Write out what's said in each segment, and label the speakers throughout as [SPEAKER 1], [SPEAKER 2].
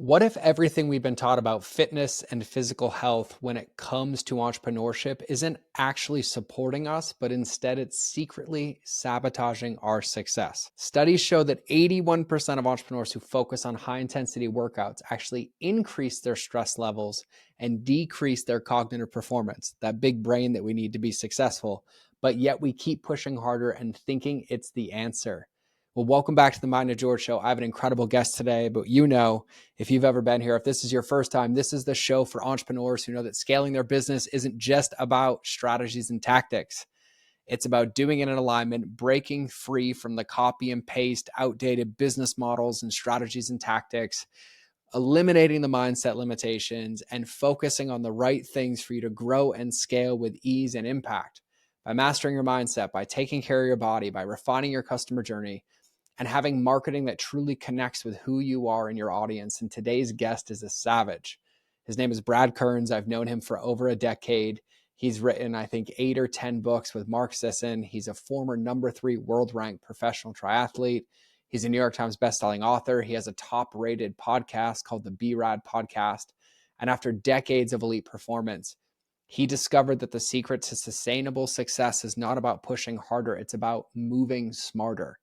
[SPEAKER 1] What if everything we've been taught about fitness and physical health when it comes to entrepreneurship isn't actually supporting us, but instead it's secretly sabotaging our success? Studies show that 81% of entrepreneurs who focus on high intensity workouts actually increase their stress levels and decrease their cognitive performance, that big brain that we need to be successful. But yet we keep pushing harder and thinking it's the answer. Well, welcome back to the Mind of George show. I have an incredible guest today, but if you've ever been here, if this is your first time, this is the show for entrepreneurs who know that scaling their business isn't just about strategies and tactics. It's about doing it in alignment, breaking free from the copy and paste, outdated business models and strategies and tactics, eliminating the mindset limitations, and focusing on the right things for you to grow and scale with ease and impact. By mastering your mindset, by taking care of your body, by refining your customer journey, and having marketing that truly connects with who you are and your audience. And today's guest is a savage. His name is Brad Kearns. I've known him for over a decade. He's written, I think, 8 or 10 books with Mark Sisson. He's a former #3 world ranked professional triathlete. He's a New York Times bestselling author. He has a top rated podcast called the BRAD podcast. And after decades of elite performance, he discovered that the secret to sustainable success is not about pushing harder, it's about moving smarter.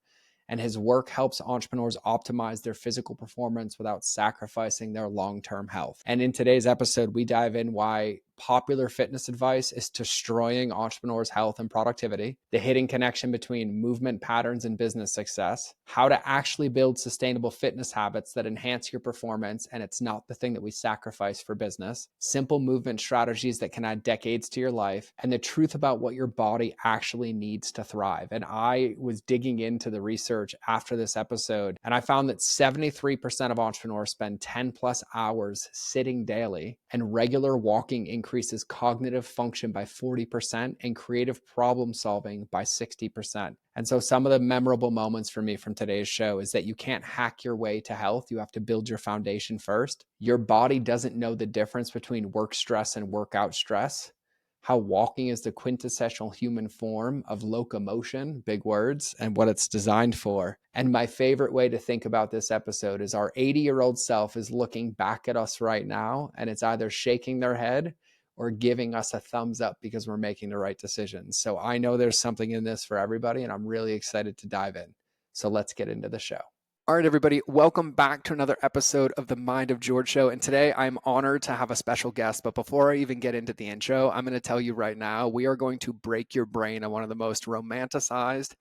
[SPEAKER 1] And his work helps entrepreneurs optimize their physical performance without sacrificing their long-term health. And in today's episode, we dive in why popular fitness advice is destroying entrepreneurs' health and productivity, the hidden connection between movement patterns and business success, how to actually build sustainable fitness habits that enhance your performance, and it's not the thing that we sacrifice for business, simple movement strategies that can add decades to your life, and the truth about what your body actually needs to thrive. And I was digging into the research after this episode, and I found that 73% of entrepreneurs spend 10 plus hours sitting daily, and regular walking increases cognitive function by 40% and creative problem solving by 60%. And so some of the memorable moments for me from today's show is that you can't hack your way to health. You have to build your foundation first. Your body doesn't know the difference between work stress and workout stress. How walking is the quintessential human form of locomotion, big words, and what it's designed for. And my favorite way to think about this episode is our 80-year-old self is looking back at us right now, and it's either shaking their head or giving us a thumbs up because we're making the right decisions. So I know there's something in this for everybody, and I'm really excited to dive in. So let's get into the show. All right, everybody, welcome back to another episode of the Mind of George show. And today I'm honored to have a special guest. But before I even get into the intro, I'm going to tell you right now, we are going to break your brain on one of the most romanticized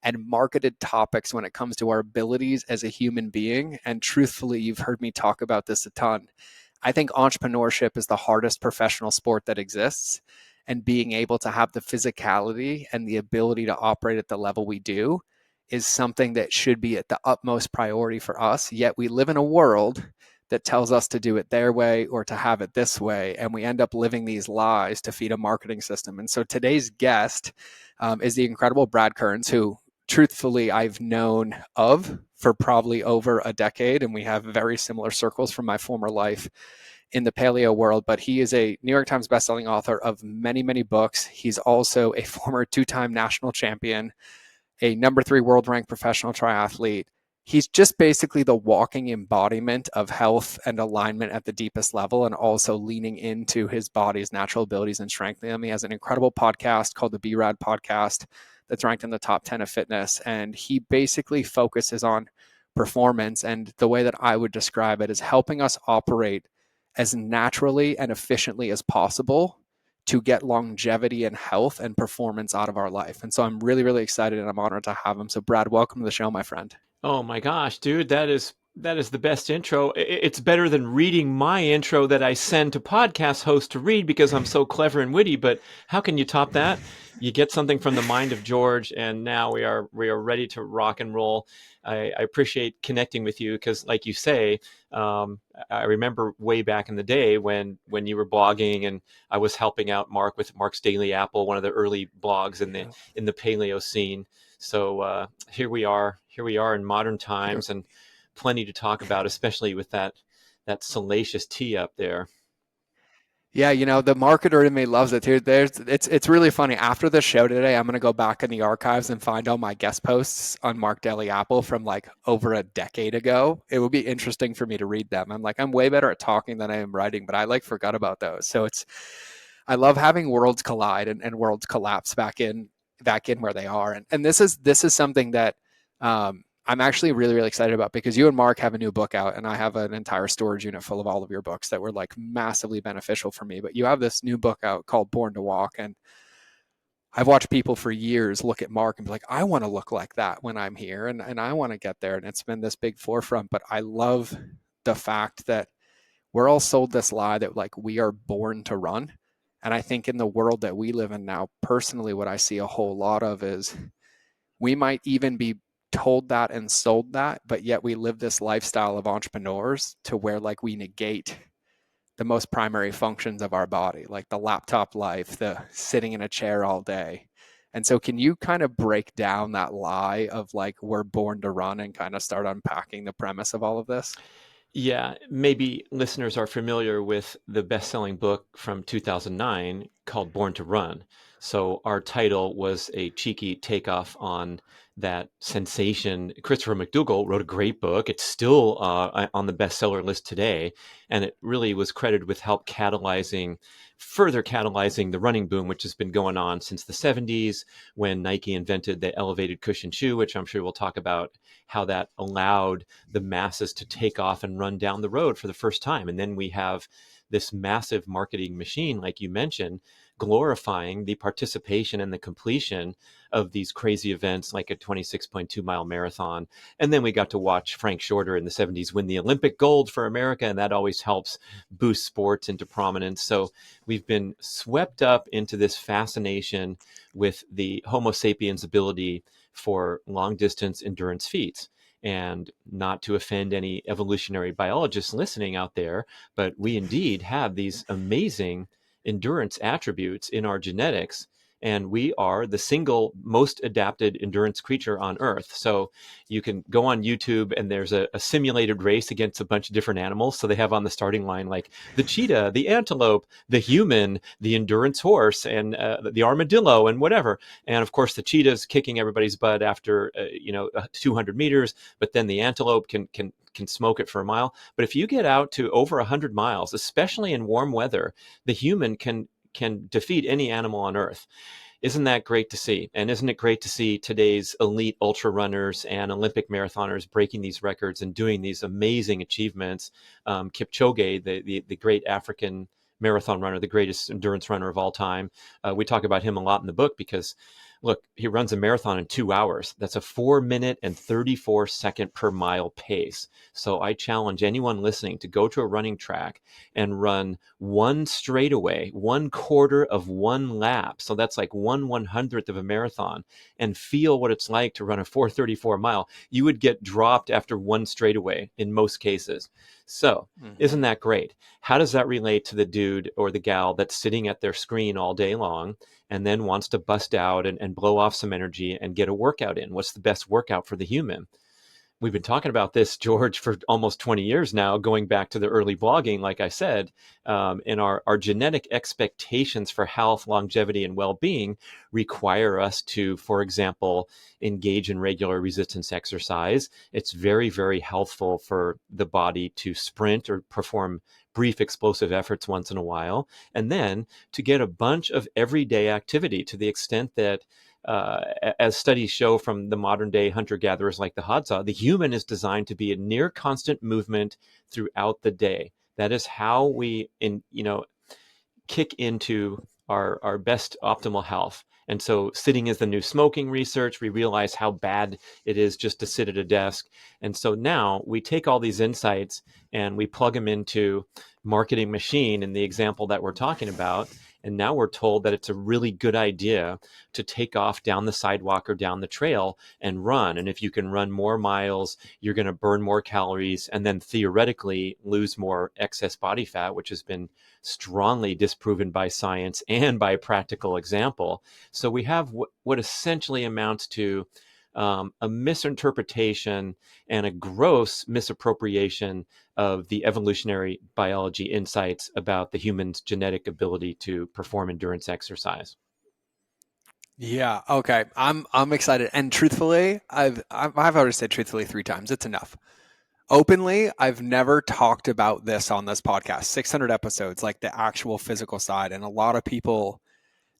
[SPEAKER 1] and marketed topics when it comes to our abilities as a human being. And truthfully, you've heard me talk about this a ton. I think entrepreneurship is the hardest professional sport that exists. And being able to have the physicality and the ability to operate at the level we do is something that should be at the utmost priority for us. Yet we live in a world that tells us to do it their way or to have it this way. And we end up living these lies to feed a marketing system. And so today's guest is the incredible Brad Kearns, who truthfully I've known of for probably over a decade. And we have very similar circles from my former life in the paleo world. But he is a New York Times bestselling author of many, many books. He's also a former 2-time national champion, a #3 world ranked professional triathlete. He's just basically the walking embodiment of health and alignment at the deepest level, and also leaning into his body's natural abilities and strengthening them. He has an incredible podcast called the BRAD podcast that's ranked in the top 10 of fitness. And he basically focuses on performance. And the way that I would describe it is helping us operate as naturally and efficiently as possible to get longevity and health and performance out of our life. And so I'm really, really excited and I'm honored to have him. So Brad, welcome to the show, my friend.
[SPEAKER 2] Oh my gosh, dude, that is the best intro. It's better than reading my intro that I send to podcast hosts to read because I'm so clever and witty. But how can you top that? You get something from the mind of George, and now we are ready to rock and roll. I appreciate connecting with you because, like you say, I remember way back in the day when you were blogging, and I was helping out Mark with Mark's Daily Apple, one of the early blogs in the paleo scene. So here we are in modern times, and plenty to talk about, especially with that salacious tea up there.
[SPEAKER 1] Yeah, the marketer in me loves it too. It's really funny. After the show today, I'm gonna go back in the archives and find all my guest posts on Mark Daily Apple from like over a decade ago. It would be interesting for me to read them. I'm way better at talking than I am writing, but I like forgot about those. So I love having worlds collide and worlds collapse back in where they are. And this is something that I'm actually really, really excited about because you and Mark have a new book out, and I have an entire storage unit full of all of your books that were like massively beneficial for me. But you have this new book out called Born to Walk, and I've watched people for years look at Mark and be like, I want to look like that when I'm here, and I want to get there. And it's been this big forefront. But I love the fact that we're all sold this lie that like we are born to run. And I think in the world that we live in now, personally, what I see a whole lot of is we might even be told that and sold that, but yet we live this lifestyle of entrepreneurs to where like we negate the most primary functions of our body, like the laptop life, the sitting in a chair all day. And so can you kind of break down that lie of like we're born to run and kind of start unpacking the premise of all of this?
[SPEAKER 2] Yeah, maybe listeners are familiar with the best-selling book from 2009 called Born to Run. So our title was a cheeky takeoff on that sensation. Christopher McDougall wrote a great book. It's still on the bestseller list today, and it really was credited with further catalyzing the running boom, which has been going on since the 70s when Nike invented the elevated cushion shoe, which I'm sure we'll talk about how that allowed the masses to take off and run down the road for the first time. And then we have this massive marketing machine, like you mentioned, glorifying the participation and the completion of these crazy events like a 26.2-mile marathon. And then we got to watch Frank Shorter in the 70s win the Olympic gold for America, and that always helps boost sports into prominence. So we've been swept up into this fascination with the Homo sapiens ability for long distance endurance feats. And not to offend any evolutionary biologists listening out there, but we indeed have these amazing endurance attributes in our genetics. And we are the single most adapted endurance creature on Earth. So you can go on YouTube and there's a simulated race against a bunch of different animals. So they have on the starting line like the cheetah, the antelope, the human, the endurance horse, and the armadillo, and whatever. And of course, the cheetah's kicking everybody's butt after 200 meters, but then the antelope can smoke it for a mile. But if you get out to over 100 miles, especially in warm weather, the human can defeat any animal on Earth. Isn't that great to see? And isn't it great to see today's elite ultra runners and Olympic marathoners breaking these records and doing these amazing achievements? Kipchoge, the great African marathon runner, the greatest endurance runner of all time. We talk about him a lot in the book because, look, he runs a marathon in 2 hours. That's a 4 minute and 34-second per mile pace. So I challenge anyone listening to go to a running track and run one straightaway, 1/4 of one lap. So that's like 1/100th of a marathon, and feel what it's like to run a 4:34 mile. You would get dropped after one straightaway in most cases. So
[SPEAKER 1] Mm-hmm.
[SPEAKER 2] isn't that great? How does that relate to the dude or the gal that's sitting at their screen all day long and then wants to bust out and blow off some energy and get a workout in? What's the best workout for the human? We've been talking about this, George, for almost 20 years now, going back to the early blogging, like I said, and our genetic expectations for health, longevity, and well-being require us to, for example, engage in regular resistance exercise. It's very, very healthful for the body to sprint or perform brief explosive efforts once in a while, and then to get a bunch of everyday activity to the extent that as studies show from the modern day hunter gatherers like the Hadza, the human is designed to be in near constant movement throughout the day. That is how we, kick into our best optimal health. And so sitting is the new smoking research. We realize how bad it is just to sit at a desk. And so now we take all these insights and we plug them into marketing machine in the example that we're talking about. And now we're told that it's a really good idea to take off down the sidewalk or down the trail and run. And if you can run more miles, you're going to burn more calories and then theoretically lose more excess body fat, which has been strongly disproven by science and by practical example. So we have what essentially amounts to a misinterpretation and a gross misappropriation of the evolutionary biology insights about the human's genetic ability to perform endurance exercise.
[SPEAKER 1] Yeah. Okay. I'm excited. And truthfully, I've already said truthfully 3 times. It's enough. Openly, I've never talked about this on this podcast. 600 episodes, like the actual physical side, and a lot of people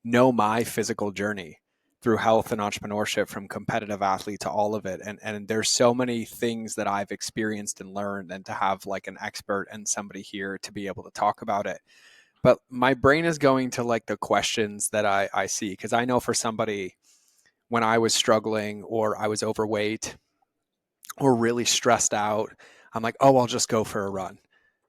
[SPEAKER 1] know my physical journey through health and entrepreneurship, from competitive athlete to all of it. And there's so many things that I've experienced and learned, and to have like an expert and somebody here to be able to talk about it. But my brain is going to like the questions that I see, because I know for somebody, when I was struggling or I was overweight or really stressed out, I'm like, oh, I'll just go for a run.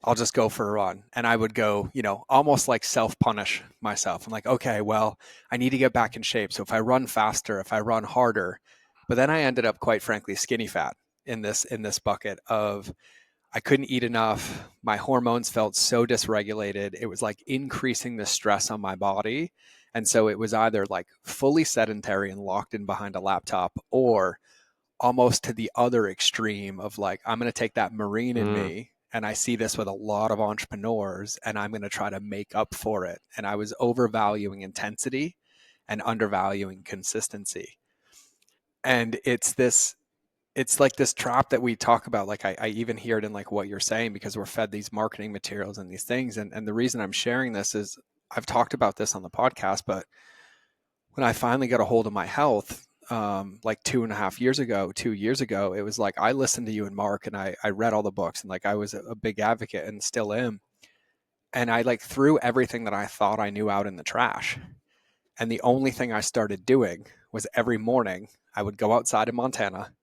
[SPEAKER 1] I'll just go for a run. And I would go, almost like self punish myself. I'm like, okay, well, I need to get back in shape. So if I run faster, if I run harder, but then I ended up, quite frankly, skinny fat in this bucket of, I couldn't eat enough. My hormones felt so dysregulated. It was like increasing the stress on my body. And so it was either like fully sedentary and locked in behind a laptop, or almost to the other extreme of like, I'm going to take that Marine in
[SPEAKER 2] Mm.
[SPEAKER 1] me. And I see this with a lot of entrepreneurs, and I'm going to try to make up for it. And I was overvaluing intensity and undervaluing consistency. And it's like this trap that we talk about. Like I even hear it in like what you're saying, because we're fed these marketing materials and these things. And the reason I'm sharing this is, I've talked about this on the podcast, but when I finally got a hold of my health, like 2.5 years ago, 2 years ago, it was like, I listened to you and Mark, and I read all the books, and like I was a big advocate and still am. And I like threw everything that I thought I knew out in the trash. And the only thing I started doing was, every morning I would go outside in Montana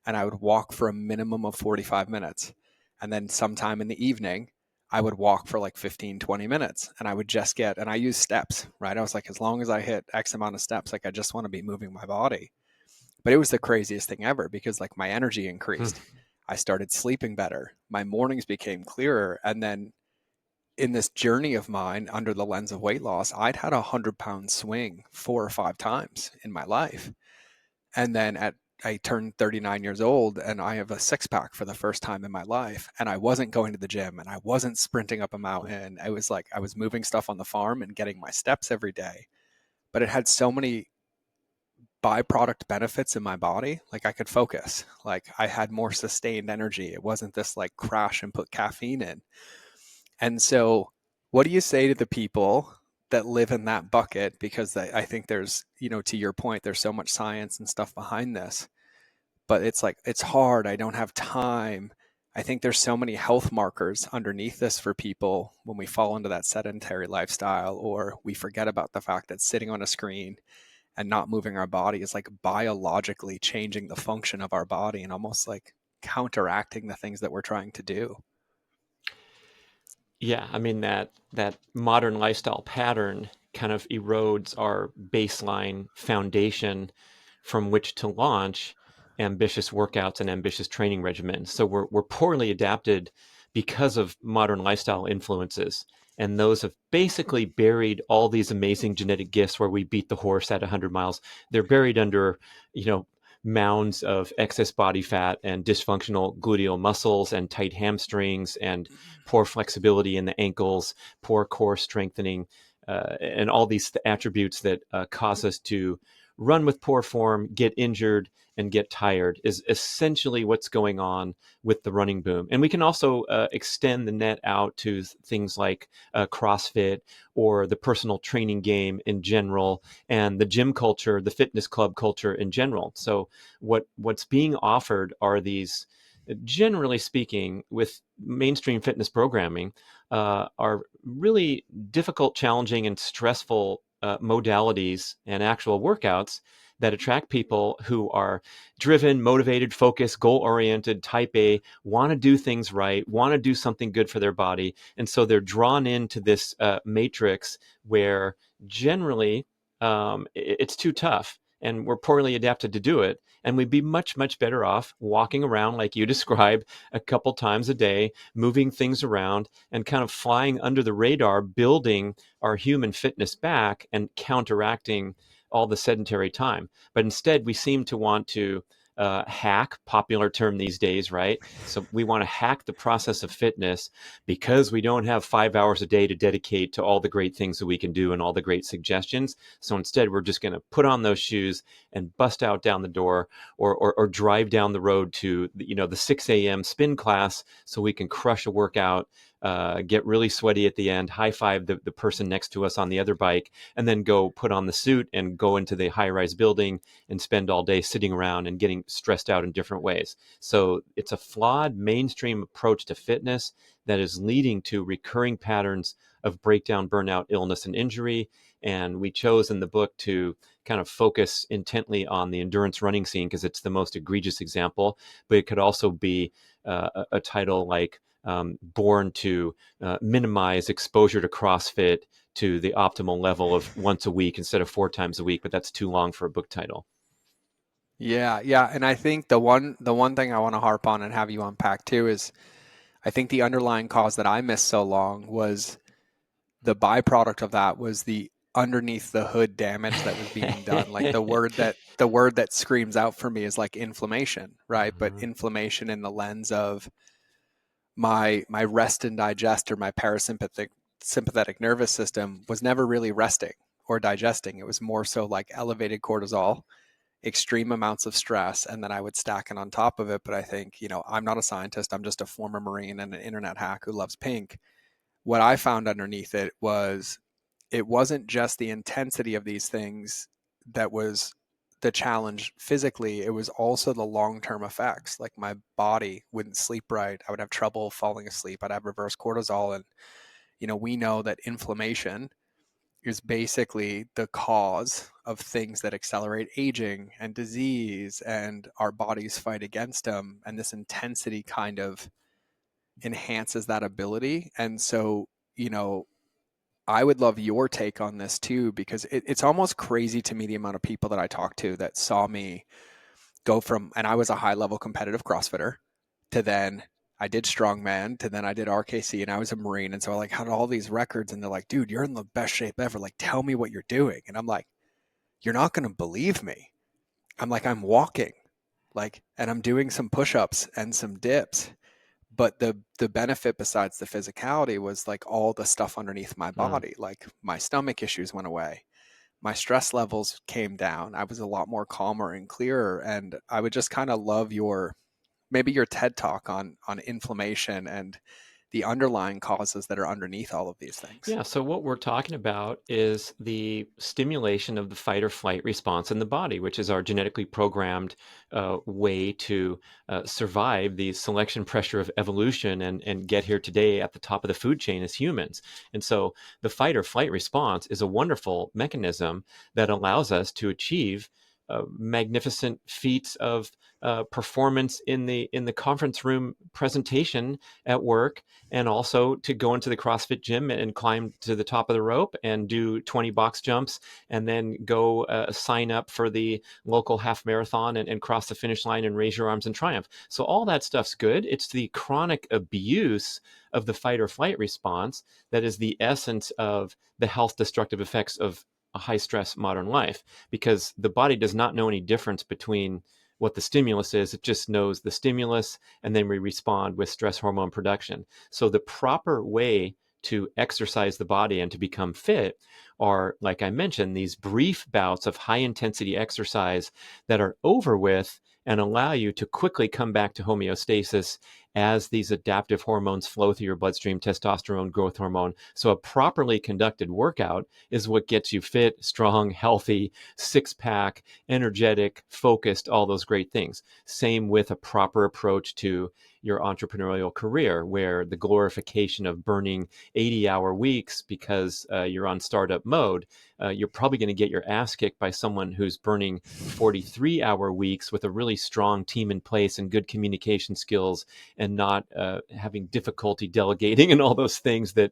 [SPEAKER 1] and I would walk for a minimum of 45 minutes. And then sometime in the evening, I would walk for like 15, 20 minutes. And I would just and I use steps, right? I was like, as long as I hit X amount of steps, like I just want to be moving my body. But it was the craziest thing ever, because like my energy increased. I started sleeping better. My mornings became clearer. And then in this journey of mine under the lens of weight loss, I'd had a 100-pound swing 4 or 5 times in my life. And then I turned 39 years old, and I have a six pack for the first time in my life. And I wasn't going to the gym, and I wasn't sprinting up a mountain. I was like, I was moving stuff on the farm and getting my steps every day. But it had so many byproduct benefits in my body. Like I could focus, like I had more sustained energy. It wasn't this like crash and put caffeine in. And so, what do you say to the people that live in that bucket? Because I think there's, to your point, there's so much science and stuff behind this, but it's like, it's hard. I don't have time. I think there's so many health markers underneath this for people when we fall into that sedentary lifestyle, or we forget about the fact that sitting on a screen and not moving our body is like biologically changing the function of our body, and almost like counteracting the things that we're trying to do.
[SPEAKER 2] Yeah, I mean that modern lifestyle pattern kind of erodes our baseline foundation from which to launch ambitious workouts and ambitious training regimens. So we're poorly adapted because of modern lifestyle influences. And those have basically buried all these amazing genetic gifts where we beat the horse at 100 miles. They're buried under, you know, mounds of excess body fat and dysfunctional gluteal muscles and tight hamstrings and poor flexibility in the ankles, poor core strengthening, and all these attributes that cause us to run with poor form, get injured, and get tired is essentially what's going on with the running boom. And we can also extend the net out to things like CrossFit or the personal training game in general, and the gym culture, the fitness club culture in general. So what's being offered are these, generally speaking, with mainstream fitness programming, are really difficult, challenging, and stressful modalities and actual workouts that attract people who are driven, motivated, focused, goal oriented, type A, want to do things right, want to do something good for their body. And so they're drawn into this matrix where generally it's too tough and we're poorly adapted to do it. And we'd be much, much better off walking around like you describe a couple times a day, moving things around and kind of flying under the radar, building our human fitness back and counteracting all the sedentary time. But instead, we seem to want to hack, popular term these days, right? So we want to hack the process of fitness because we don't have 5 hours a day to dedicate to all the great things that we can do and all the great suggestions. So instead, we're just going to put on those shoes and bust out down the door, or drive down the road to the 6 a.m. spin class so we can crush a workout, get really sweaty at the end, high five the person next to us on the other bike, and then go put on the suit and go into the high rise building and spend all day sitting around and getting stressed out in different ways. So it's a flawed mainstream approach to fitness that is leading to recurring patterns of breakdown, burnout, illness, and injury. And we chose in the book to kind of focus intently on the endurance running scene because it's the most egregious example, but it could also be a title like Born to minimize exposure to CrossFit to the optimal level of once a week instead of 4 times a week, but that's too long for a book title.
[SPEAKER 1] Yeah, yeah, and I think the one thing I want to harp on and have you unpack too is I think the underlying cause that I missed so long was the byproduct of that was the underneath the hood damage that was being done. Like the word that screams out for me is like inflammation, right? But
[SPEAKER 2] Mhm.
[SPEAKER 1] inflammation in the lens of my rest and digest or my parasympathetic sympathetic nervous system was never really resting or digesting. It was more so like elevated cortisol, extreme amounts of stress, and then I would stack it on top of it. But I think, I'm not a scientist. I'm just a former Marine and an internet hack who loves pink. What I found underneath it wasn't just the intensity of these things that was the challenge physically, it was also the long-term effects. Like my body wouldn't sleep right. I would have trouble falling asleep. I'd have reverse cortisol. And, we know that inflammation is basically the cause of things that accelerate aging and disease, and our bodies fight against them. And this intensity kind of enhances that ability. And so, you know, I would love your take on this too, because it's almost crazy to me the amount of people that I talked to that saw me go from, and I was a high level competitive CrossFitter, to then I did strongman, to then I did RKC, and I was a Marine. And so I like had all these records, and they're like, dude, you're in the best shape ever. Like, tell me what you're doing. And I'm like, you're not going to believe me. I'm like, I'm walking, like, and I'm doing some push-ups and some dips. But the benefit besides the physicality was like all the stuff underneath my
[SPEAKER 2] Mm.
[SPEAKER 1] body. Like my stomach issues went away, my stress levels came down, I was a lot more calmer and clearer. And I would just kind of love maybe your TED talk on inflammation and the underlying causes that are underneath all of these things.
[SPEAKER 2] Yeah, so what we're talking about is the stimulation of the fight or flight response in the body, which is our genetically programmed way to survive the selection pressure of evolution and get here today at the top of the food chain as humans. And so the fight or flight response is a wonderful mechanism that allows us to achieve magnificent feats of performance in the conference room presentation at work, and also to go into the CrossFit gym and climb to the top of the rope and do 20 box jumps, and then go sign up for the local half marathon and cross the finish line and raise your arms in triumph. So all that stuff's good. It's the chronic abuse of the fight or flight response that is the essence of the health destructive effects of a high stress modern life, because the body does not know any difference between what the stimulus is. It just knows the stimulus, and then we respond with stress hormone production. So the proper way to exercise the body and to become fit are, like I mentioned, these brief bouts of high intensity exercise that are over with and allow you to quickly come back to homeostasis as these adaptive hormones flow through your bloodstream, testosterone, growth hormone. So a properly conducted workout is what gets you fit, strong, healthy, six pack, energetic, focused, all those great things. Same with a proper approach to your entrepreneurial career, where the glorification of burning 80-hour weeks because you're on startup mode, you're probably going to get your ass kicked by someone who's burning 43-hour weeks with a really strong team in place and good communication skills, and not having difficulty delegating and all those things that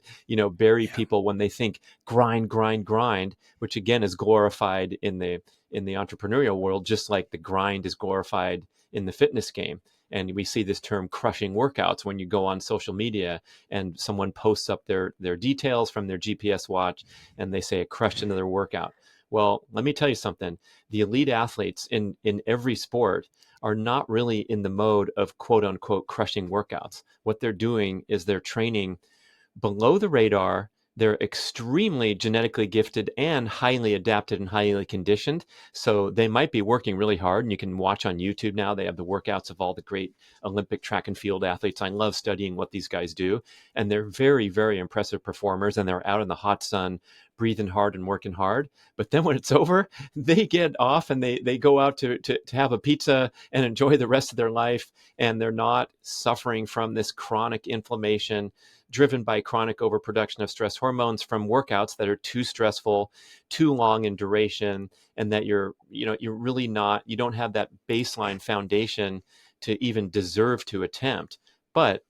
[SPEAKER 2] bury
[SPEAKER 1] Yeah.
[SPEAKER 2] people when they think grind, grind, grind, which again is glorified in the entrepreneurial world, just like the grind is glorified in the fitness game. And we see this term crushing workouts when you go on social media and someone posts up their details from their GPS watch and they say it crushed another workout. Well, let me tell you something. The elite athletes in every sport are not really in the mode of quote unquote crushing workouts. What they're doing is they're training below the radar. They're extremely genetically gifted and highly adapted and highly conditioned. So they might be working really hard. And you can watch on YouTube now. They have the workouts of all the great Olympic track and field athletes. I love studying what these guys do. And they're very, very impressive performers. And they're out in the hot sun, breathing hard and working hard. But then when it's over, they get off and they go out to have a pizza and enjoy the rest of their life. And they're not suffering from this chronic inflammation driven by chronic overproduction of stress hormones from workouts that are too stressful, too long in duration, and that you're really not, you don't have that baseline foundation to even deserve to attempt. But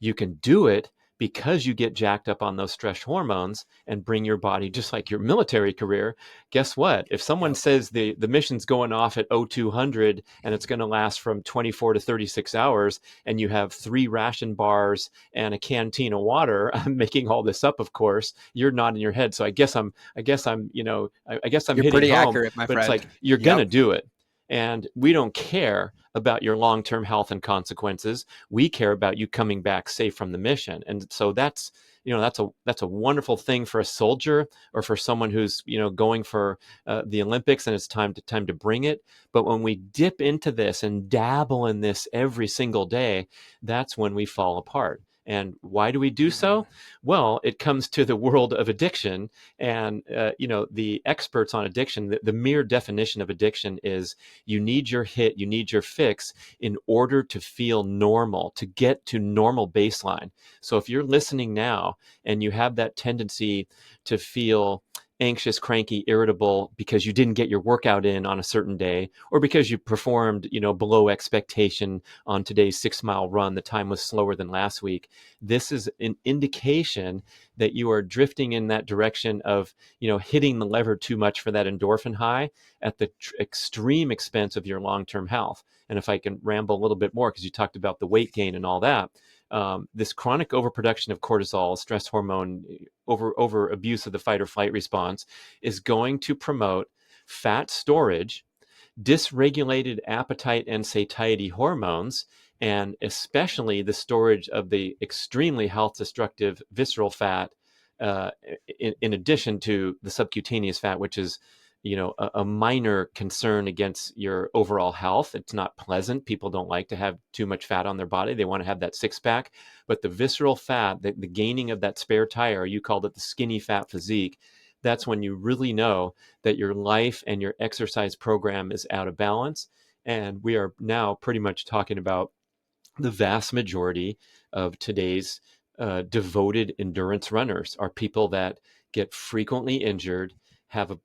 [SPEAKER 2] you can do it because you get jacked up on those stress hormones and bring your body, just like your military career. Guess what? If someone
[SPEAKER 1] Yep.
[SPEAKER 2] says the mission's going off at 0200 and it's going to last from 24 to 36 hours and you have 3 ration bars and a canteen of water, I'm making all this up, of course, you're nodding your head. So I guess I'm
[SPEAKER 1] You're
[SPEAKER 2] hitting
[SPEAKER 1] pretty
[SPEAKER 2] home,
[SPEAKER 1] accurate, my
[SPEAKER 2] but it's
[SPEAKER 1] friend.
[SPEAKER 2] like, you're going
[SPEAKER 1] Yep.
[SPEAKER 2] to do it. And we don't care about your long-term health and consequences. We care about you coming back safe from the mission. And so that's a wonderful thing for a soldier or for someone who's going for the Olympics, and it's time to bring it. But when we dip into this and dabble in this every single day, that's when we fall apart. And why do we do
[SPEAKER 1] Hmm.
[SPEAKER 2] so? Well, it comes to the world of addiction, and the experts on addiction. The mere definition of addiction is you need your hit, you need your fix in order to feel normal, to get to normal baseline. So if you're listening now and you have that tendency to feel anxious, cranky, irritable because you didn't get your workout in on a certain day, or because you performed, below expectation on today's 6 mile run, the time was slower than last week. This is an indication that you are drifting in that direction of, hitting the lever too much for that endorphin high at the extreme expense of your long-term health. And if I can ramble a little bit more, because you talked about the weight gain and all that, this chronic overproduction of cortisol, stress hormone, over abuse of the fight or flight response, is going to promote fat storage, dysregulated appetite and satiety hormones, and especially the storage of the extremely health destructive visceral fat, in addition to the subcutaneous fat, which is a minor concern against your overall health. It's not pleasant. People don't like to have too much fat on their body. They want to have that six pack. But the visceral fat, the gaining of that spare tire, you called it the skinny fat physique, that's when you really know that your life and your exercise program is out of balance. And we are now pretty much talking about the vast majority of today's devoted endurance runners are people that get frequently injured, have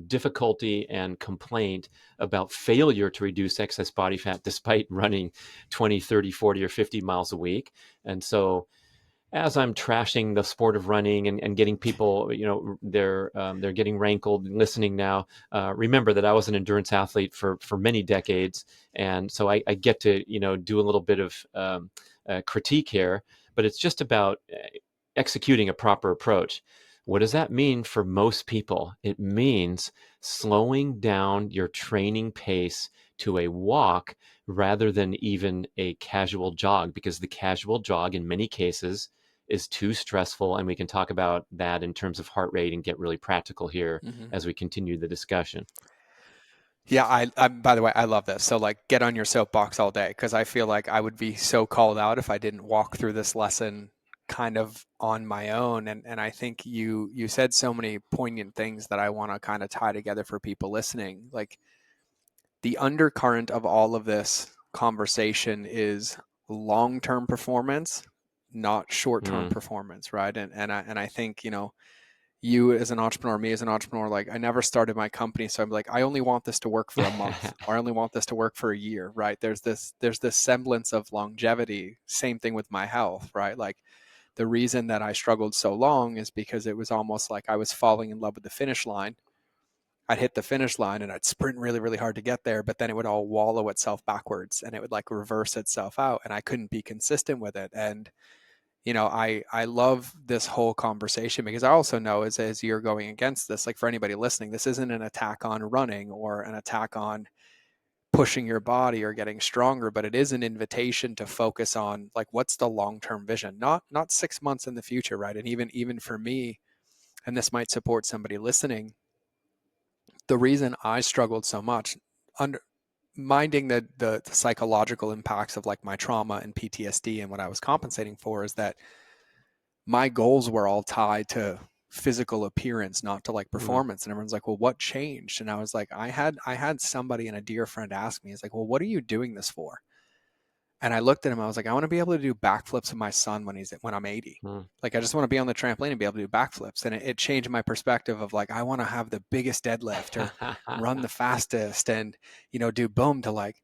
[SPEAKER 2] difficulty and complaint about failure to reduce excess body fat despite running 20, 30, 40, or 50 miles a week. And so as I'm trashing the sport of running and getting people, they're getting rankled and listening now. Remember that I was an endurance athlete for many decades, and so I get to do a little bit of critique here. But it's just about executing a proper approach. What does that mean for most people? It means slowing down your training pace to a walk rather than even a casual jog, because the casual jog in many cases is too stressful. And we can talk about that in terms of heart rate and get really practical here
[SPEAKER 1] Hmm.
[SPEAKER 2] as we continue the discussion.
[SPEAKER 1] Yeah, by the way, I love this. So like get on your soapbox all day because I feel like I would be so called out if I didn't walk through this lesson kind of on my own. And I think you said so many poignant things that I want to kind of tie together for people listening. Like the undercurrent of all of this conversation is long-term performance, not short-term
[SPEAKER 2] Mm.
[SPEAKER 1] performance, right? And I think, you as an entrepreneur, me as an entrepreneur, like I never started my company. So I'm like, I only want this to work for a month or I only want this to work for a year, right? There's this semblance of longevity. Same thing with my health, right? Like the reason that I struggled so long is because it was almost like I was falling in love with the finish line. I'd hit the finish line and I'd sprint really, really hard to get there, but then it would all wallow itself backwards and it would like reverse itself out and I couldn't be consistent with it. And I love this whole conversation because I also know as you're going against this, like for anybody listening, this isn't an attack on running or an attack on pushing your body or getting stronger, but it is an invitation to focus on like what's the long-term vision, not 6 months in the future, right? And even for me, and this might support somebody listening, the reason I struggled so much under minding the psychological impacts of like my trauma and PTSD and what I was compensating for is that my goals were all tied to physical appearance, not to like
[SPEAKER 2] Mm.
[SPEAKER 1] performance. And everyone's like, well, what changed? And I was like, I had somebody and a dear friend ask me, he's like, well, what are you doing this for? And I looked at him, I was like, I want to be able to do backflips with my son when I'm 80.
[SPEAKER 2] Mm.
[SPEAKER 1] Like I just want to be on the trampoline and be able to do backflips. And it changed my perspective of like, I want to have the biggest deadlift or run the fastest and, do boom to like,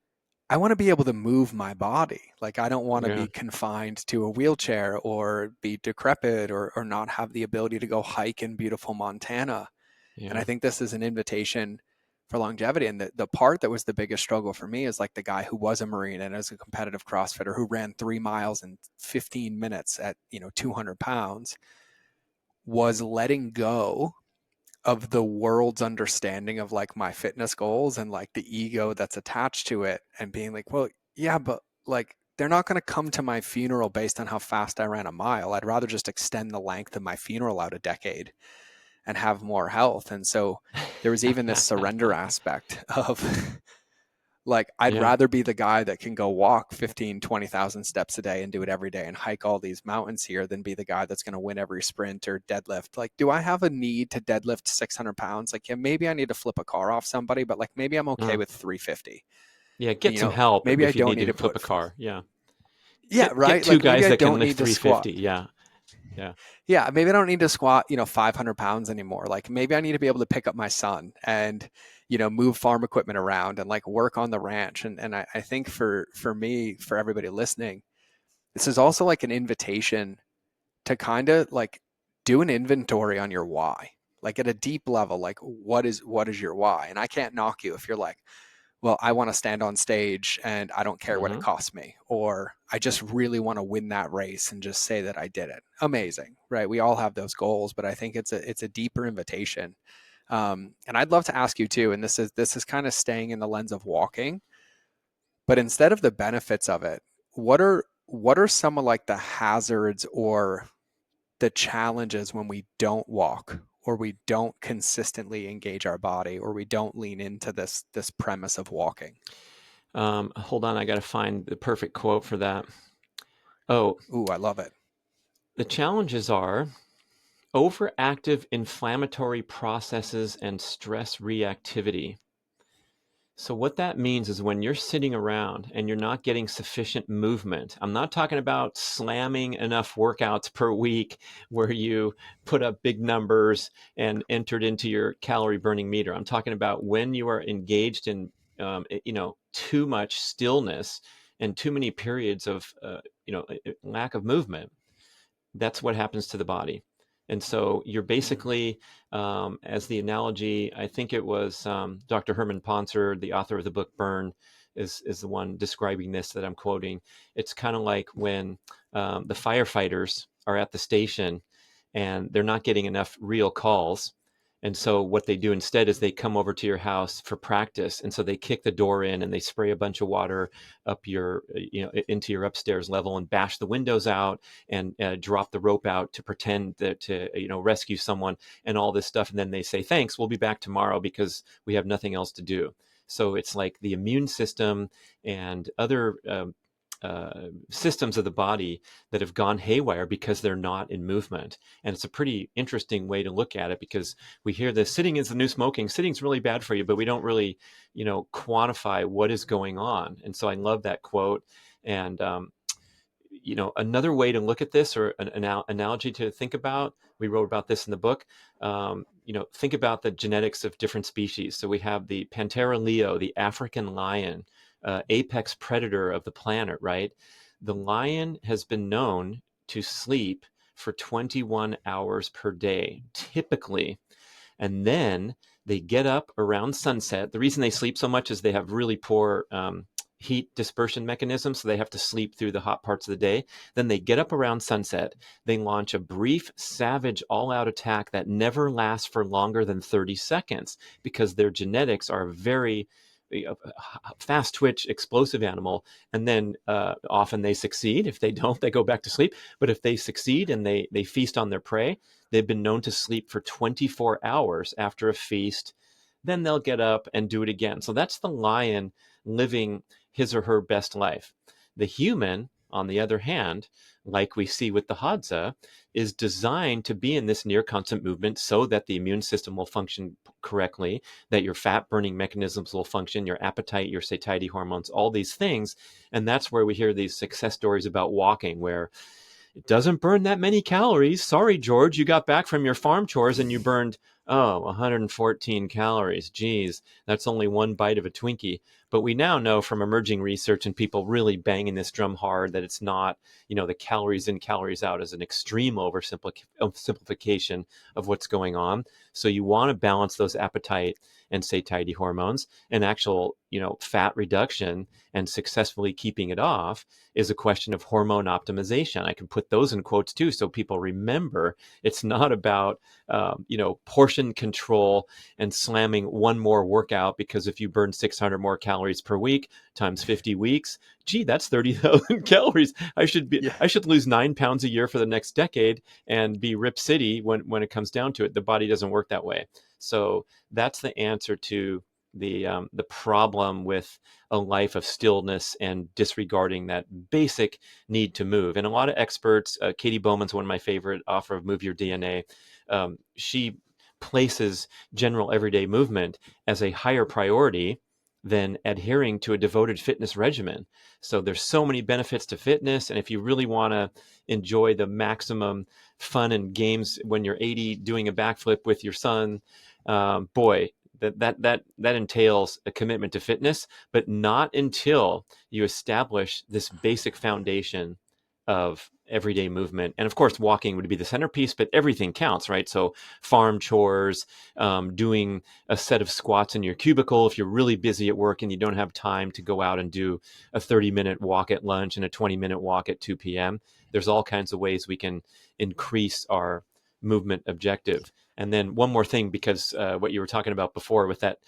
[SPEAKER 1] I want to be able to move my body. Like I don't want to
[SPEAKER 2] Yeah.
[SPEAKER 1] be confined to a wheelchair or be decrepit or not have the ability to go hike in beautiful Montana. And I
[SPEAKER 2] Yeah.
[SPEAKER 1] think this is an invitation for longevity. And the part that was the biggest struggle for me is like the guy who was a Marine and as a competitive CrossFitter who ran 3 miles in 15 minutes at, 200 pounds was letting go of the world's understanding of like my fitness goals and like the ego that's attached to it and being like, well, yeah, but like they're not going to come to my funeral based on how fast I ran a mile. I'd rather just extend the length of my funeral out a decade and have more health. And so there was even this surrender aspect of like, I'd
[SPEAKER 2] Yeah.
[SPEAKER 1] rather be the guy that can go walk 15, 20,000 steps a day and do it every day and hike all these mountains here than be the guy that's going to win every sprint or deadlift. Like, do I have a need to deadlift 600 pounds? Like, yeah, maybe I need to flip a car off somebody, but like, maybe I'm okay
[SPEAKER 2] Uh,
[SPEAKER 1] with 350.
[SPEAKER 2] yeah.
[SPEAKER 1] And,
[SPEAKER 2] Get some help
[SPEAKER 1] maybe I
[SPEAKER 2] if you
[SPEAKER 1] don't
[SPEAKER 2] need
[SPEAKER 1] need
[SPEAKER 2] to
[SPEAKER 1] to
[SPEAKER 2] flip a
[SPEAKER 1] put,
[SPEAKER 2] car. Yeah.
[SPEAKER 1] yeah,
[SPEAKER 2] Get
[SPEAKER 1] right.
[SPEAKER 2] two
[SPEAKER 1] Like, maybe
[SPEAKER 2] guys
[SPEAKER 1] I
[SPEAKER 2] that can
[SPEAKER 1] don't
[SPEAKER 2] lift
[SPEAKER 1] need to squat.
[SPEAKER 2] 350. Yeah. Yeah.
[SPEAKER 1] Yeah, maybe I don't need to squat, 500 pounds anymore. Like maybe I need to be able to pick up my son and, move farm equipment around and like work on the ranch. And I think for me, for everybody listening, this is also like an invitation to kind of like do an inventory on your why. Like at a deep level, like what is your why? And I can't knock you if you're like, well, I want to stand on stage and I don't care what it
[SPEAKER 2] Hmm.
[SPEAKER 1] costs me, or I just really want to win that race and just say that I did it. Amazing, right? We all have those goals, but I think it's a deeper invitation. And I'd love to ask you too, and this is kind of staying in the lens of walking, but instead of the benefits of it, what are some of like the hazards or the challenges when we don't walk or we don't consistently engage our body or we don't lean into this premise of walking?
[SPEAKER 2] Hold on. I got to find the perfect quote for that. Oh,
[SPEAKER 1] Ooh, I love it.
[SPEAKER 2] the challenges are overactive inflammatory processes and stress reactivity. So, what that means is when you're sitting around and you're not getting sufficient movement, I'm not talking about slamming enough workouts per week where you put up big numbers and entered into your calorie burning meter. I'm talking about when you are engaged in, too much stillness and too many periods of, lack of movement. That's what happens to the body. And so you're
[SPEAKER 1] Mm,
[SPEAKER 2] basically, as the analogy, I think it was Dr. Herman Ponzer, the author of the book Burn, is the one describing this that I'm quoting. It's kind of like when the firefighters are at the station and they're not getting enough real calls. And so what they do instead is they come over to your house for practice. And so they kick the door in and they spray a bunch of water up into your upstairs level and bash the windows out and drop the rope out to pretend that to rescue someone and all this stuff, and then they say thanks, we'll be back tomorrow because we have nothing else to do. So it's like the immune system and other systems of the body that have gone haywire because they're not in movement. And it's a pretty interesting way to look at it because we hear this sitting is the new smoking, sitting's really bad for you, but we don't really quantify what is going on. And so I love that quote. And another way to look at this, or an analogy to think about, we wrote about this in the book. Think about the genetics of different species. So we have the Panthera leo, the African lion, apex predator of the planet, right? The lion has been known to sleep for 21 hours per day, typically. And then they get up around sunset. The reason they sleep so much is they have really poor heat dispersion mechanism, so they have to sleep through the hot parts of the day. Then they get up around sunset. They launch a brief, savage, all-out attack that never lasts for longer than 30 seconds because their genetics are very fast twitch, explosive animal. And then often they succeed. If they don't, they go back to sleep. But if they succeed and they feast on their prey, they've been known to sleep for 24 hours after a feast. Then they'll get up and do it again. So that's the lion living his or her best life. The human, on the other hand, like we see with the Hadza, is designed to be in this near constant movement so that the immune system will function correctly, that your fat burning mechanisms will function, your appetite, your satiety hormones, all these things. And that's where we hear these success stories about walking, where it doesn't burn that many calories. Sorry, George, you got back from your farm chores and you burned, 114 calories. Geez, that's only one bite of a Twinkie. But we now know from emerging research and people really banging this drum hard that it's not, the calories in, calories out is an extreme oversimplification of what's going on. So you want to balance those appetite and satiety hormones, and actual, fat reduction and successfully keeping it off is a question of hormone optimization. I can put those in quotes too, so people remember it's not about portion control and slamming one more workout, because if you burn 600 more calories per week times 50 weeks, gee, that's 30,000 calories.
[SPEAKER 1] Yeah.
[SPEAKER 2] I should lose 9 pounds a year for the next decade and be Rip City when it comes down to it. The body doesn't work that way. So that's the answer to the problem with a life of stillness and disregarding that basic need to move. And a lot of experts, Katie Bowman's one of my favorite, author of Move Your DNA. She places general everyday movement as a higher priority than adhering to a devoted fitness regimen. So there's so many benefits to fitness, and if you really want to enjoy the maximum fun and games when you're 80 doing a backflip with your son, boy, that entails a commitment to fitness, but not until you establish this basic foundation of everyday movement. And of course, walking would be the centerpiece, but everything counts, right? So farm chores, doing a set of squats in your cubicle if you're really busy at work and you don't have time to go out and do a 30-minute walk at lunch and a 20-minute walk at 2 p.m. There's all kinds of ways we can increase our movement objective. And then one more thing, because what you were talking about before with that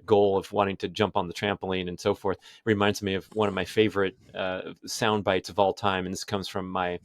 [SPEAKER 2] goal of wanting to jump on the trampoline and so forth reminds me of one of my favorite sound bites of all time. And this comes from my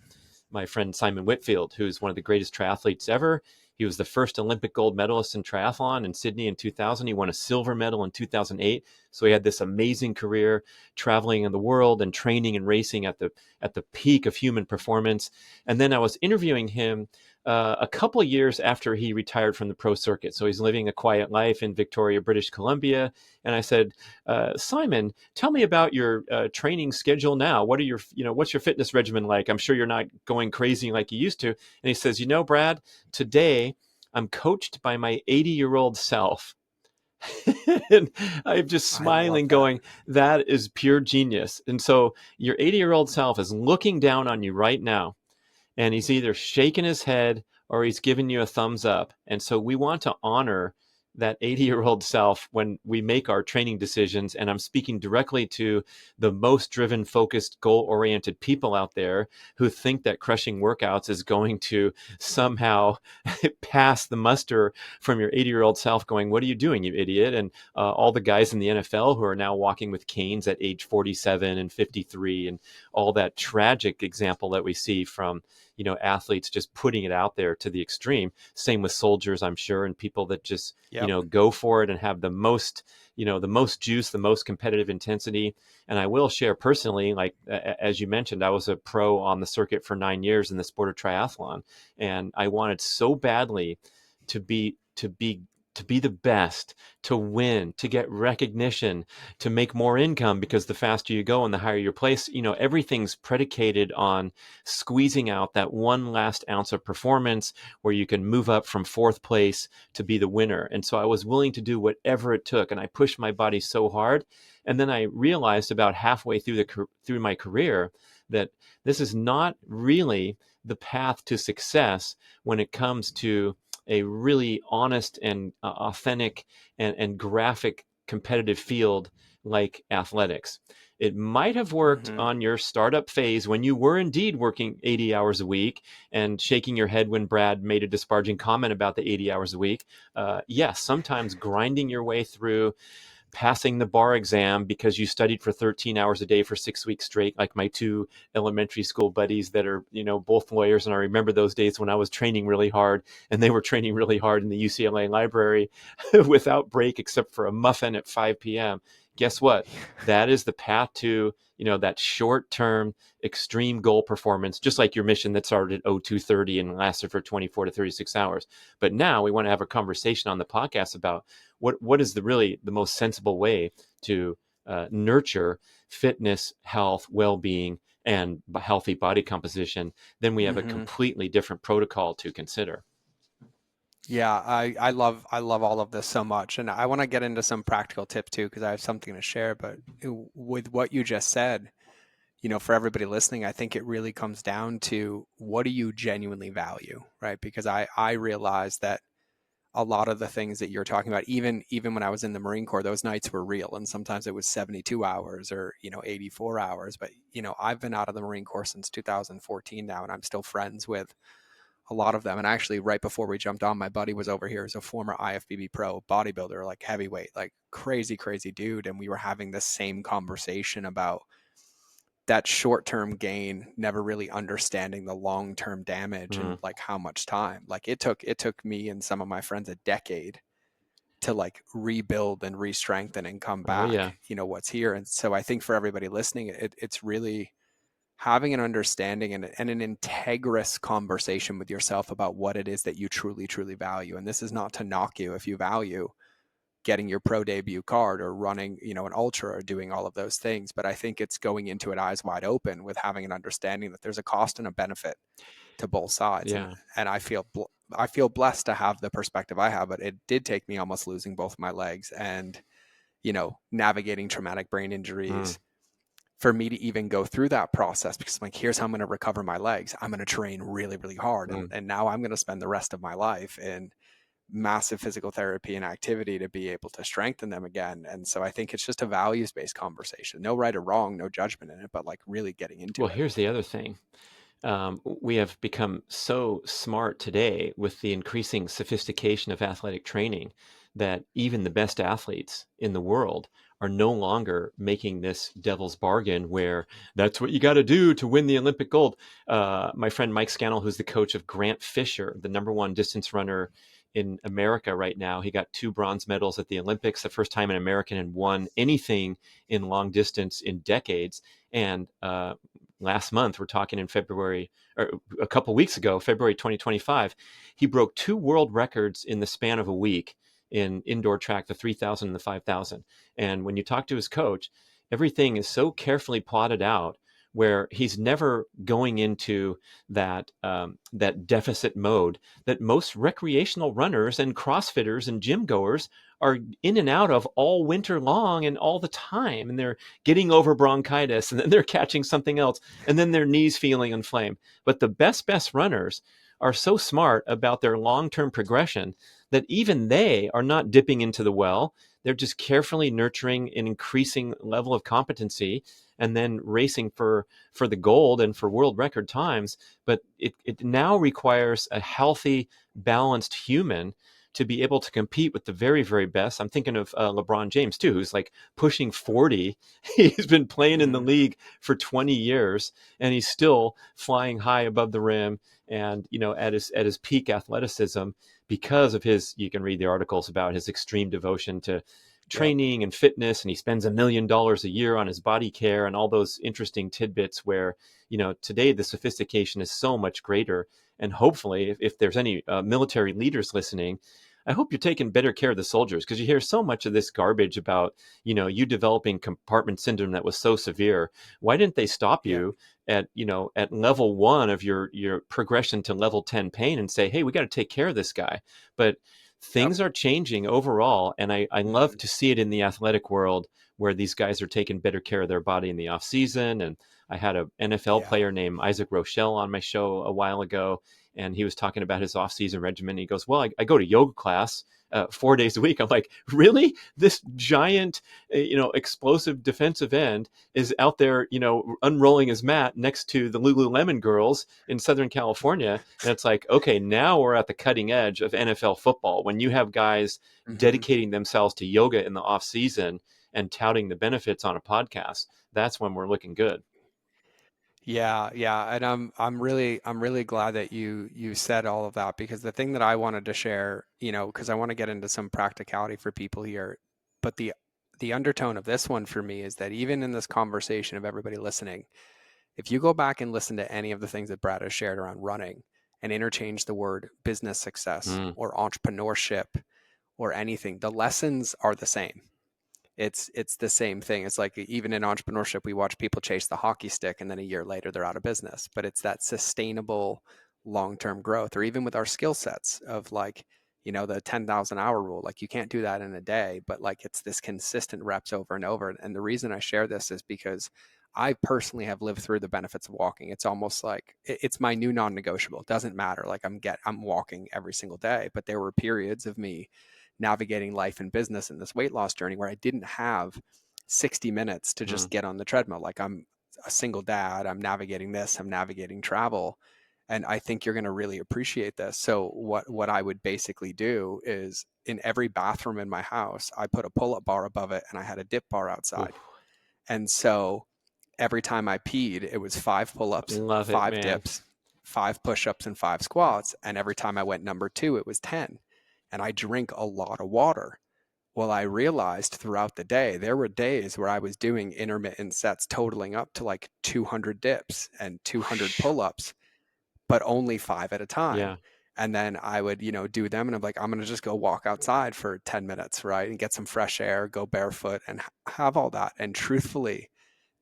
[SPEAKER 2] friend Simon Whitfield, who's one of the greatest triathletes ever. He was the first Olympic gold medalist in triathlon in Sydney in 2000. He won a silver medal in 2008. So he had this amazing career traveling in the world and training and racing at the peak of human performance. And then I was interviewing him a couple of years after he retired from the pro circuit. So he's living a quiet life in Victoria, British Columbia. And I said, Simon, tell me about your training schedule now. What are what's your fitness regimen like? I'm sure you're not going crazy like you used to. And he says, Brad, today I'm coached by my 80-year-old self. And I'm just
[SPEAKER 1] I love
[SPEAKER 2] smiling,
[SPEAKER 1] that.
[SPEAKER 2] going, that is pure genius. And so your 80-year-old self is looking down on you right now, and he's either shaking his head or he's giving you a thumbs up. And so we want to honor that 80-year-old self when we make our training decisions. And I'm speaking directly to the most driven, focused, goal-oriented people out there who think that crushing workouts is going to somehow pass the muster from your 80-year-old self, going, what are you doing, you idiot? And all the guys in the NFL who are now walking with canes at age 47 and 53, and all that tragic example that we see from athletes just putting it out there to the extreme. Same with soldiers, I'm sure, and people that just
[SPEAKER 1] Yep.
[SPEAKER 2] go for it and have the most juice, the most competitive intensity. And I will share personally, like as you mentioned, I was a pro on the circuit for 9 years in the sport of triathlon, and I wanted so badly to be the best, to win, to get recognition, to make more income, because the faster you go and the higher your place, everything's predicated on squeezing out that one last ounce of performance where you can move up from fourth place to be the winner. And so I was willing to do whatever it took, and I pushed my body so hard. And then I realized about halfway through my career that this is not really the path to success when it comes to a really honest and authentic and graphic competitive field like athletics. It might have worked
[SPEAKER 1] Hmm.
[SPEAKER 2] on your startup phase when you were indeed working 80 hours a week and shaking your head when Brad made a disparaging comment about the 80 hours a week. Yes, sometimes grinding your way through passing the bar exam because you studied for 13 hours a day for 6 weeks straight, like my two elementary school buddies that are, both lawyers. And I remember those days when I was training really hard and they were training really hard in the UCLA library without break, except for a muffin at 5 p.m. Guess what? That is the path to, that short term extreme goal performance, just like your mission that started at 0230 and lasted for 24 to 36 hours. But now we want to have a conversation on the podcast about what is the most sensible way to nurture fitness, health, well-being, and healthy body composition. Then we have a
[SPEAKER 1] Hmm.
[SPEAKER 2] completely different protocol to consider.
[SPEAKER 1] Yeah, I love all of this so much, and I want to get into some practical tips too because I have something to share. But with what you just said, for everybody listening, I think it really comes down to what do you genuinely value, right? Because I realized that a lot of the things that you're talking about, even when I was in the Marine Corps, those nights were real, and sometimes it was 72 hours or 84 hours. But I've been out of the Marine Corps since 2014 now, and I'm still friends with a lot of them. And actually, right before we jumped on, my buddy was over here as a former IFBB pro bodybuilder, like heavyweight, like crazy, crazy dude. And we were having the same conversation about that short term gain, never really understanding the long term damage and
[SPEAKER 2] Mm.
[SPEAKER 1] like how much time. Like it took me and some of my friends a decade to like rebuild and re-strengthen and come
[SPEAKER 2] Oh
[SPEAKER 1] back,
[SPEAKER 2] yeah.
[SPEAKER 1] what's here. And so I think for everybody listening, it's really having an understanding and an integrous conversation with yourself about what it is that you truly, truly value. And this is not to knock you if you value getting your pro debut card or running, an ultra or doing all of those things. But I think it's going into it eyes wide open with having an understanding that there's a cost and a benefit to both sides. And
[SPEAKER 2] Yeah.
[SPEAKER 1] and I feel blessed to have the perspective I have, but it did take me almost losing both my legs and, navigating traumatic brain
[SPEAKER 2] Mm.
[SPEAKER 1] injuries for me to even go through that process because I'm like, here's how I'm going to recover my legs. I'm going to train really, really hard. And,
[SPEAKER 2] Mm.
[SPEAKER 1] and now I'm going to spend the rest of my life in massive physical therapy and activity to be able to strengthen them again. And so I think it's just a values based conversation. No right or wrong, no judgment in it, but like really getting into
[SPEAKER 2] Well,
[SPEAKER 1] it.
[SPEAKER 2] here's the other thing. We have become so smart today with the increasing sophistication of athletic training that even the best athletes in the world are no longer making this devil's bargain where that's what you got to do to win the Olympic gold. My friend Mike Scannell, who's the coach of Grant Fisher, the number one distance runner in America right now, he got 2 bronze medals at the Olympics, the first time an American had won anything in long distance in decades. And last month, we're talking in February, or a couple weeks ago, February 2025, he broke 2 world records in the span of a week in indoor track, the 3,000 and the 5,000. And when you talk to his coach, everything is so carefully plotted out where he's never going into that deficit mode that most recreational runners and CrossFitters and gym goers are in and out of all winter long and all the time. And they're getting over bronchitis and then they're catching something else and then their knees feeling inflamed. But the best runners are so smart about their long-term progression that even they are not dipping into the well. They're just carefully nurturing an increasing level of competency and then racing for the gold and for world record times. But it now requires a healthy, balanced human to be able to compete with the very, very best. I'm thinking of LeBron James too, who's like pushing 40. He's been playing in the
[SPEAKER 1] Mm-hmm.
[SPEAKER 2] league for 20 years and he's still flying high above the rim and, at his peak athleticism because of his, you can read the articles about his extreme devotion to
[SPEAKER 1] Yep.
[SPEAKER 2] training and fitness, and he spends $1 million a year on his body care and all those interesting tidbits where, today the sophistication is so much greater. And hopefully, if there's any military leaders listening, I hope you're taking better care of the soldiers because you hear so much of this garbage about, you developing compartment syndrome that was so severe. Why didn't they stop
[SPEAKER 1] Yep.
[SPEAKER 2] you at level 1 of your progression to level 10 pain and say, hey, we got to take care of this guy? But
[SPEAKER 1] Yep.
[SPEAKER 2] things are changing overall. And I love
[SPEAKER 1] Mm-hmm.
[SPEAKER 2] to see it in the athletic world where these guys are taking better care of their body in the off season. And I had an NFL
[SPEAKER 1] Yeah.
[SPEAKER 2] player named Isaac Rochelle on my show a while ago, and he was talking about his off season regimen. He goes, well, I go to yoga class 4 days a week. I'm like, really? This giant, explosive defensive end is out there, unrolling his mat next to the Lululemon girls in Southern California. And it's like, okay, now we're at the cutting edge of NFL football. When you have guys
[SPEAKER 1] Hmm.
[SPEAKER 2] dedicating themselves to yoga in the off season and touting the benefits on a podcast, that's when we're looking good.
[SPEAKER 1] Yeah, yeah, and I'm really glad that you said all of that, because the thing that I wanted to share, because I want to get into some practicality for people here, but the undertone of this one for me is that even in this conversation of everybody listening, if you go back and listen to any of the things that Brad has shared around running and interchange the word business success
[SPEAKER 2] Mm.
[SPEAKER 1] or entrepreneurship or anything, the lessons are the same. It's the same thing. It's like even in entrepreneurship, we watch people chase the hockey stick and then a year later they're out of business. But it's that sustainable long-term growth, or even with our skill sets of like, the 10,000 hour rule. Like you can't do that in a day, but like it's this consistent reps over and over. And the reason I share this is because I personally have lived through the benefits of walking. It's almost like it's my new non-negotiable. It doesn't matter. Like I'm walking every single day, but there were periods of me navigating life and business in this weight loss journey where I didn't have 60 minutes to just
[SPEAKER 2] Mm.
[SPEAKER 1] get on the treadmill. Like I'm a single dad, I'm navigating this, I'm navigating travel. And I think you're going to really appreciate this. So what I would basically do is in every bathroom in my house, I put a pull-up bar above it and I had a dip bar outside.
[SPEAKER 2] Oof.
[SPEAKER 1] And so every time I peed, it was 5 pull-ups,
[SPEAKER 2] Love it,
[SPEAKER 1] 5
[SPEAKER 2] man.
[SPEAKER 1] dips, 5 push-ups, and 5 squats. And every time I went number 2, it was 10. And I drink a lot of water. Well, I realized throughout the day, there were days where I was doing intermittent sets totaling up to like 200 dips and 200 pull ups, but only 5 at a time.
[SPEAKER 2] Yeah.
[SPEAKER 1] And then I would, do them and I'm like, I'm going to just go walk outside for 10 minutes, right? And get some fresh air, go barefoot and have all that. And truthfully,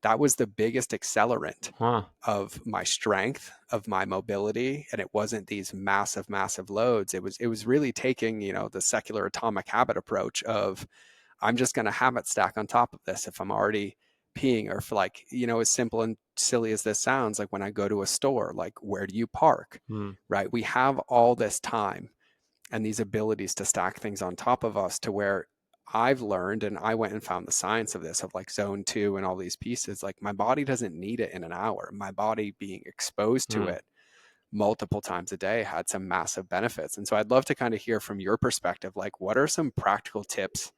[SPEAKER 1] that was the biggest accelerant
[SPEAKER 2] Huh.
[SPEAKER 1] of my strength, of my mobility. And it wasn't these massive, massive loads. It was really taking, the secular atomic habit approach of I'm just going to habit stack on top of this if I'm already peeing, or for like, as simple and silly as this sounds, like when I go to a store, like where do you park?
[SPEAKER 2] Hmm.
[SPEAKER 1] Right? We have all this time and these abilities to stack things on top of us to where I've learned, and I went and found the science of this, of like zone two and all these pieces. Like my body doesn't need it in an hour. My body being exposed to
[SPEAKER 2] Hmm.
[SPEAKER 1] it multiple times a day had some massive benefits. And so I'd love to kind of hear from your perspective, like what are some practical tips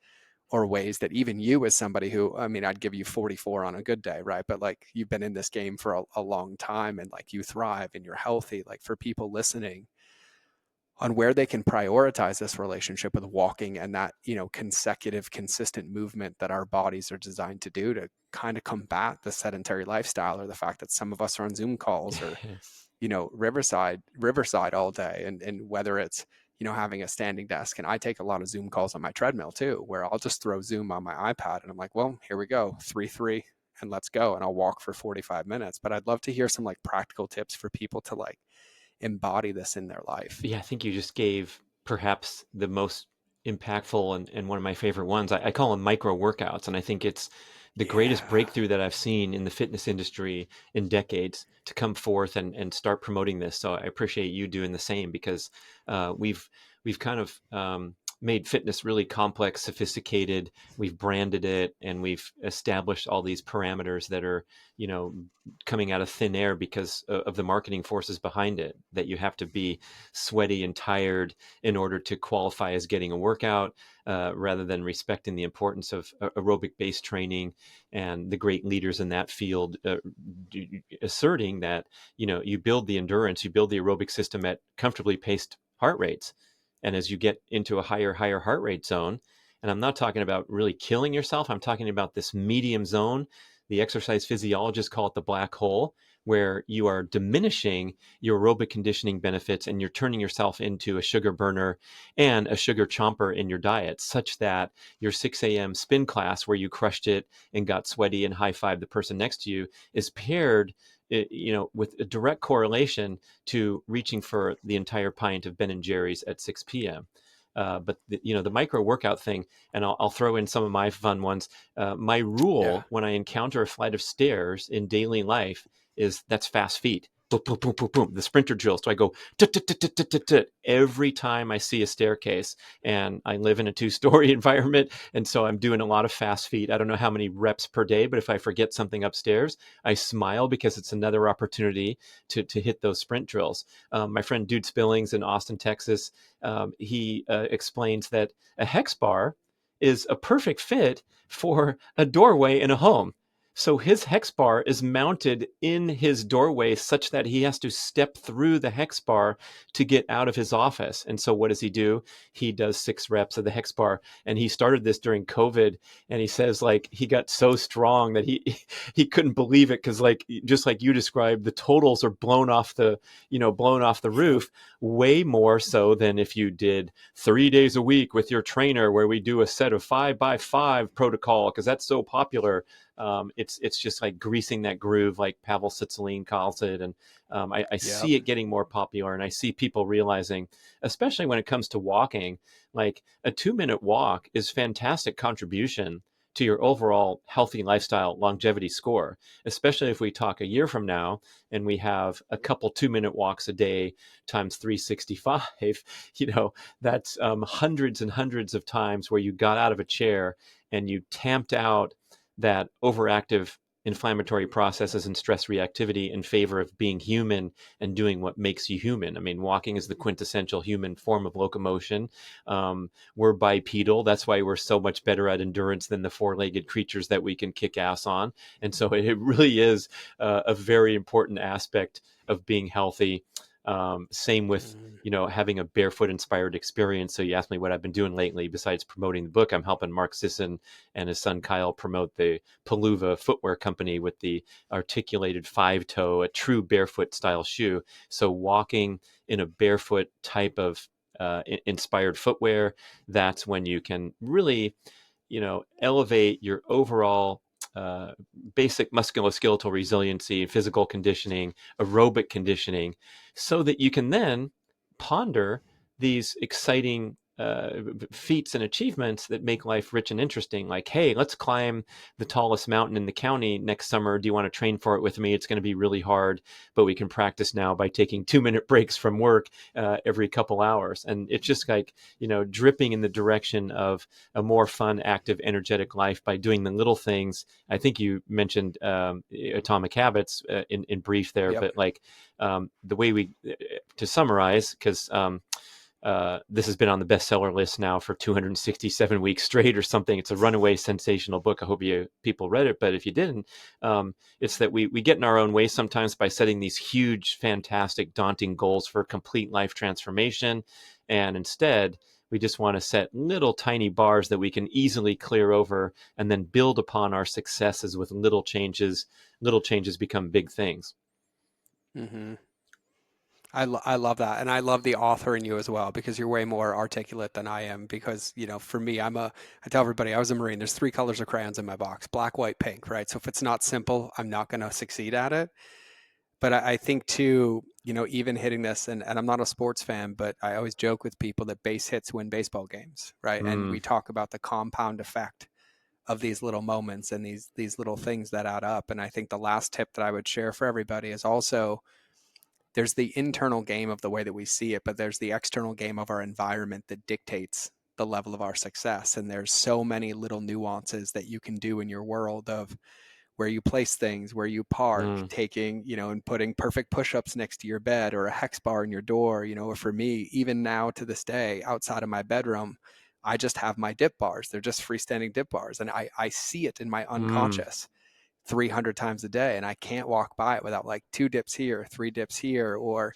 [SPEAKER 1] or ways that even you, as somebody who, I mean, I'd give you 44 on a good day, right? But like you've been in this game for a long time and like you thrive and you're healthy, like for people listening, on where they can prioritize this relationship with walking and that, consecutive, consistent movement that our bodies are designed to do to kind of combat the sedentary lifestyle, or the fact that some of us are on Zoom calls or, Riverside all day. And whether it's, having a standing desk, and I take a lot of Zoom calls on my treadmill too, where I'll just throw Zoom on my iPad and I'm like, well, here we go, 3-3 and let's go. And I'll walk for 45 minutes. But I'd love to hear some like practical tips for people to like embody this in their life.
[SPEAKER 2] Yeah, I think you just gave perhaps the most impactful and one of my favorite ones. I call them micro workouts. And I think it's the greatest
[SPEAKER 1] Yeah.
[SPEAKER 2] breakthrough that I've seen in the fitness industry in decades to come forth and start promoting this. So I appreciate you doing the same, because we've kind of made fitness really complex, sophisticated. We've branded it and we've established all these parameters that are, you know, coming out of thin air because of the marketing forces behind it, that you have to be sweaty and tired in order to qualify as getting a workout, rather than respecting the importance of aerobic based training and the great leaders in that field, asserting that, you know, you build the endurance, you build the aerobic system at comfortably paced heart rates. And as you get into a higher heart rate zone, and I'm not talking about really killing yourself, I'm talking about this medium zone. The exercise physiologists call it the black hole, where you are diminishing your aerobic conditioning benefits and you're turning yourself into a sugar burner and a sugar chomper in your diet, such that your 6 a.m. spin class where you crushed it and got sweaty and high-fived the person next to you is paired, you know, with a direct correlation to reaching for the entire pint of Ben and Jerry's at 6 p.m. But you know, the micro workout thing, and I'll throw in some of my fun ones. My
[SPEAKER 1] Yeah.
[SPEAKER 2] rule when I encounter a flight of stairs in daily life is that's fast feet. boom, boom, boom, boom, boom, the sprinter drills. So I go tut, tut, tut, tut, tut, tut, tut, every time I see a staircase. And I live in a 2-story environment. And so I'm doing a lot of fast feet. I don't know how many reps per day, but if I forget something upstairs, I smile because it's another opportunity to hit those sprint drills. My friend Dude Spillings in Austin, Texas, he explains that a hex bar is a perfect fit for a doorway in a home. So his hex bar is mounted in his doorway such that he has to step through the hex bar to get out of his office. And so what does he do? He does 6 reps of the hex bar. And he started this during COVID. And he says like he got so strong that he couldn't believe it because like just like you described, the totals are blown off the roof way more so than if you did 3 days a week with your trainer where we do a set of 5x5 protocol because that's so popular. It's just like greasing that groove, like Pavel Sitsolin calls it, and I
[SPEAKER 1] Yep.
[SPEAKER 2] see it getting more popular, and I see people realizing, especially when it comes to walking, like a 2-minute walk is fantastic contribution to your overall healthy lifestyle longevity score, especially if we talk a year from now and we have a couple 2-minute walks a day times 365. That's hundreds and hundreds of times where you got out of a chair and you tamped out that overactive inflammatory processes and stress reactivity in favor of being human and doing what makes you human. I mean, walking is the quintessential human form of locomotion. We're bipedal. That's why we're so much better at endurance than the 4-legged creatures that we can kick ass on. And so it really is a very important aspect of being healthy. Same with
[SPEAKER 1] Mhm.
[SPEAKER 2] having a barefoot inspired experience. So you asked me what I've been doing lately besides promoting the book. I'm helping Mark Sisson and his son Kyle promote the Paluva footwear company with the articulated 5-toe, a true barefoot style shoe. So walking in a barefoot type of inspired footwear, that's when you can really elevate your overall uh, basic musculoskeletal resiliency, physical conditioning, aerobic conditioning, so that you can then ponder these exciting feats and achievements that make life rich and interesting. Like, hey, let's climb the tallest mountain in the county next summer. Do you want to train for it with me? It's going to be really hard, but we can practice now by taking 2-minute breaks from work every couple hours. And it's just like, dripping in the direction of a more fun, active, energetic life by doing the little things. I think you mentioned atomic habits in brief there,
[SPEAKER 1] Yep.
[SPEAKER 2] but like the way to summarize, because this has been on the bestseller list now for 267 weeks straight or something. It's a runaway sensational book. I hope people read it, but if you didn't, it's that we get in our own way sometimes by setting these huge, fantastic, daunting goals for complete life transformation, and instead we just want to set little tiny bars that we can easily clear over and then build upon our successes with little changes. Little changes become big things.
[SPEAKER 1] Hmm. I love that. And I love the author in you as well because you're way more articulate than I am. Because, for me, I tell everybody I was a Marine. There's 3 colors of crayons in my box: black, white, pink, right? So if it's not simple, I'm not going to succeed at it. But I think too, even hitting this, and I'm not a sports fan, but I always joke with people that base hits win baseball games, right? And
[SPEAKER 2] Mm,
[SPEAKER 1] we talk about the compound effect of these little moments and these little things that add up. And I think the last tip that I would share for everybody is also there's the internal game of the way that we see it, but there's the external game of our environment that dictates the level of our success. And there's so many little nuances that you can do in your world of where you place things, where you park,
[SPEAKER 2] mm,
[SPEAKER 1] taking, and putting perfect push-ups next to your bed or a hex bar in your door, or for me, even now to this day, outside of my bedroom, I just have my dip bars. They're just freestanding dip bars. And I see it in my
[SPEAKER 2] mm,
[SPEAKER 1] unconscious 300 times a day. And I can't walk by it without like 2 dips here, 3 dips here, or,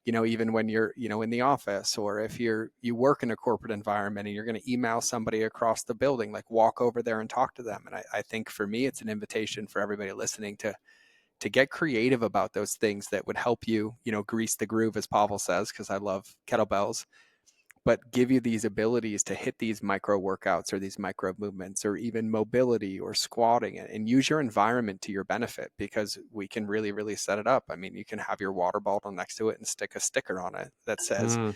[SPEAKER 1] even when you're, in the office, or if you work in a corporate environment and you're going to email somebody across the building, like walk over there and talk to them. And I think for me, it's an invitation for everybody listening to get creative about those things that would help you, grease the groove, as Pavel says, because I love kettlebells, but give you these abilities to hit these micro workouts or these micro movements or even mobility or squatting, and use your environment to your benefit, because we can really, really set it up. I mean, you can have your water bottle next to it and stick a sticker on it that says,
[SPEAKER 2] mm.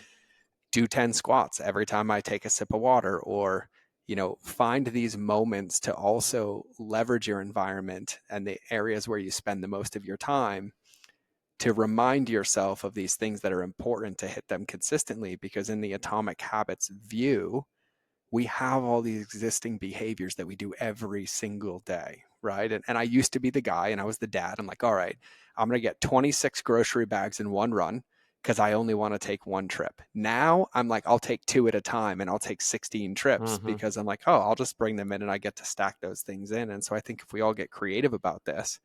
[SPEAKER 1] do 10 squats every time I take a sip of water, or, find these moments to also leverage your environment and the areas where you spend the most of your time to remind yourself of these things that are important to hit them consistently, because in the atomic habits view, we have all these existing behaviors that we do every single day, right? And I used to be the guy, and I was the dad. I'm like, all right, I'm going to get 26 grocery bags in one run because I only want to take one trip. Now I'm like, I'll take two at a time, and I'll take 16 trips
[SPEAKER 2] Mm-hmm.
[SPEAKER 1] because I'm like, oh, I'll just bring them in and I get to stack those things in. And so I think if we all get creative about this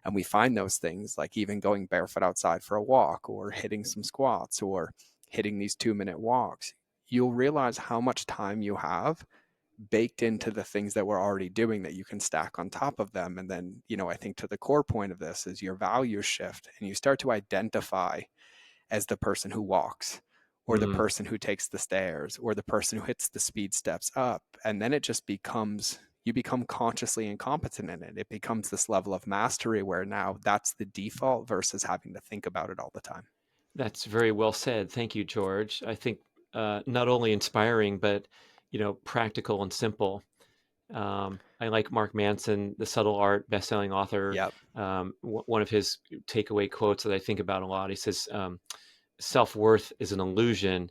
[SPEAKER 1] and we find those things, like even going barefoot outside for a walk or hitting some squats or hitting these 2-minute walks, you'll realize how much time you have baked into the things that we're already doing that you can stack on top of them. And then, I think to the core point of this is your values shift and you start to identify as the person who walks or the
[SPEAKER 2] Mm.
[SPEAKER 1] person who takes the stairs or the person who hits the speed steps up. And then it just becomes, you become consciously incompetent in it. It becomes this level of mastery where now that's the default versus having to think about it all the time.
[SPEAKER 2] That's very well said. Thank you, George. I think not only inspiring, but practical and simple. I like Mark Manson, the subtle art, best-selling author.
[SPEAKER 1] Yep.
[SPEAKER 2] One of his takeaway quotes that I think about a lot. He says, "Self-worth is an illusion,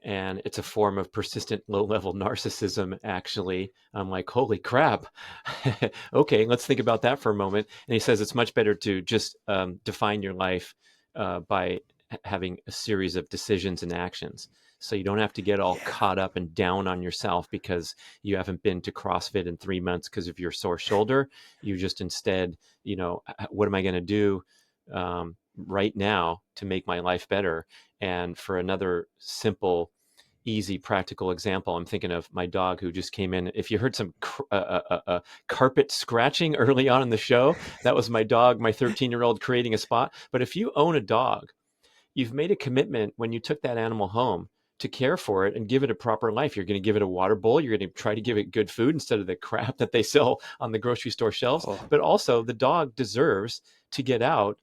[SPEAKER 2] and it's a form of persistent low-level narcissism." Actually, I'm like, holy crap. Okay, let's think about that for a moment. And he says it's much better to just define your life by having a series of decisions and actions. So you don't have to get all
[SPEAKER 1] Yeah.
[SPEAKER 2] caught up and down on yourself because you haven't been to CrossFit in 3 months because of your sore shoulder. You just instead, what am I going to do right now to make my life better? And for another simple, easy, practical example, I'm thinking of my dog who just came in. If you heard some carpet scratching early on in the show, that was my dog, my 13-year-old, creating a spot. But if you own a dog, you've made a commitment when you took that animal home to care for it and give it a proper life. You're going to give it a water bowl. You're going to try to give it good food instead of the crap that they sell on the grocery store shelves.
[SPEAKER 1] Oh,
[SPEAKER 2] But also, the dog deserves to get out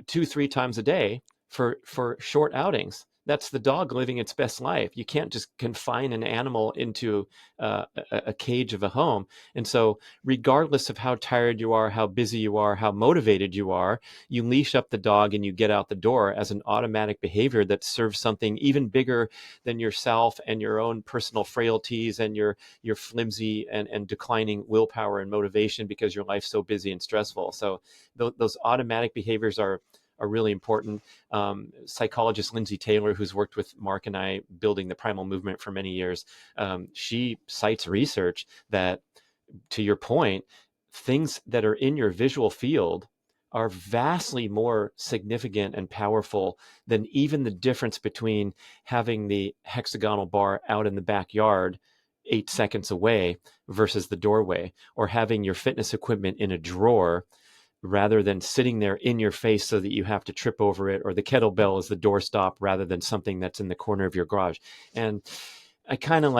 [SPEAKER 2] 2, 3 times a day for short outings. That's the dog living its best life. You can't just confine an animal into a cage of a home. And so, regardless of how tired you are, how busy you are, how motivated you are, you leash up the dog and you get out the door as an automatic behavior that serves something even bigger than yourself and your own personal frailties and your flimsy and declining willpower and motivation because your life's so busy and stressful. So those automatic behaviors are really important. Psychologist Lindsay Taylor, who's worked with Mark and I building the primal movement for many years, she cites research that, to your point, things that are in your visual field are vastly more significant and powerful than even the difference between having the hexagonal bar out in the backyard 8 seconds away versus the doorway, or having your fitness equipment in a drawer rather than sitting there in your face so that you have to trip over it, or the kettlebell is the doorstop rather than something that's in the corner of your garage. And I kind of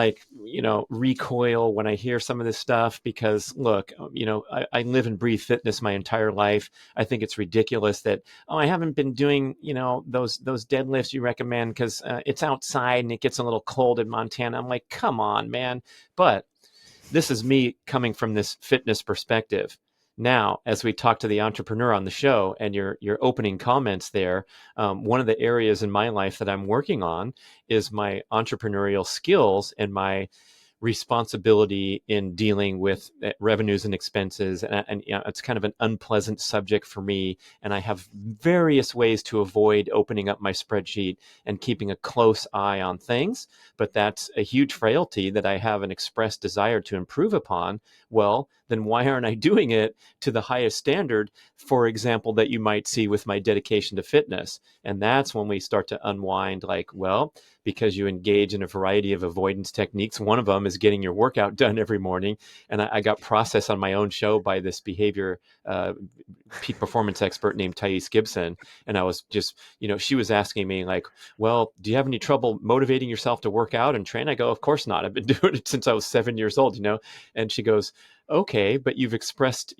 [SPEAKER 2] recoil when I hear some of this stuff because, look, I live and breathe fitness my entire life. I think it's ridiculous that, oh, I haven't been doing, those deadlifts you recommend because it's outside and it gets a little cold in Montana. I'm like, come on, man. But this is me coming from this fitness perspective. Now, as we talk to the entrepreneur on the show and your opening comments there, one of the areas in my life that I'm working on is my entrepreneurial skills and my responsibility in dealing with revenues and expenses. And it's kind of an unpleasant subject for me. And I have various ways to avoid opening up my spreadsheet and keeping a close eye on things. But that's a huge frailty that I have an expressed desire to improve upon. Well, then why aren't I doing it to the highest standard, for example, that you might see with my dedication to fitness? And that's when we start to unwind, like, well, because you engage in a variety of avoidance techniques. One of them is getting your workout done every morning. And I got processed on my own show by this behavior peak performance expert named Thais Gibson. And I was just, she was asking me like, well, do you have any trouble motivating yourself to work out and train? I go, of course not. I've been doing it since I was 7 years old, And she goes, okay, but you've expressed,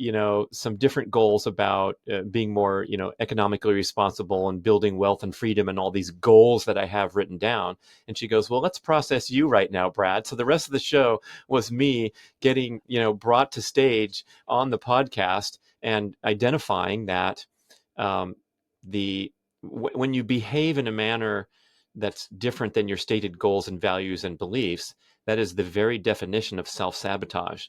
[SPEAKER 2] some different goals about being more, economically responsible and building wealth and freedom and all these goals that I have written down. And she goes, well, let's process you right now, Brad. So the rest of the show was me getting, brought to stage on the podcast and identifying that when you behave in a manner that's different than your stated goals and values and beliefs, that is the very definition of self-sabotage.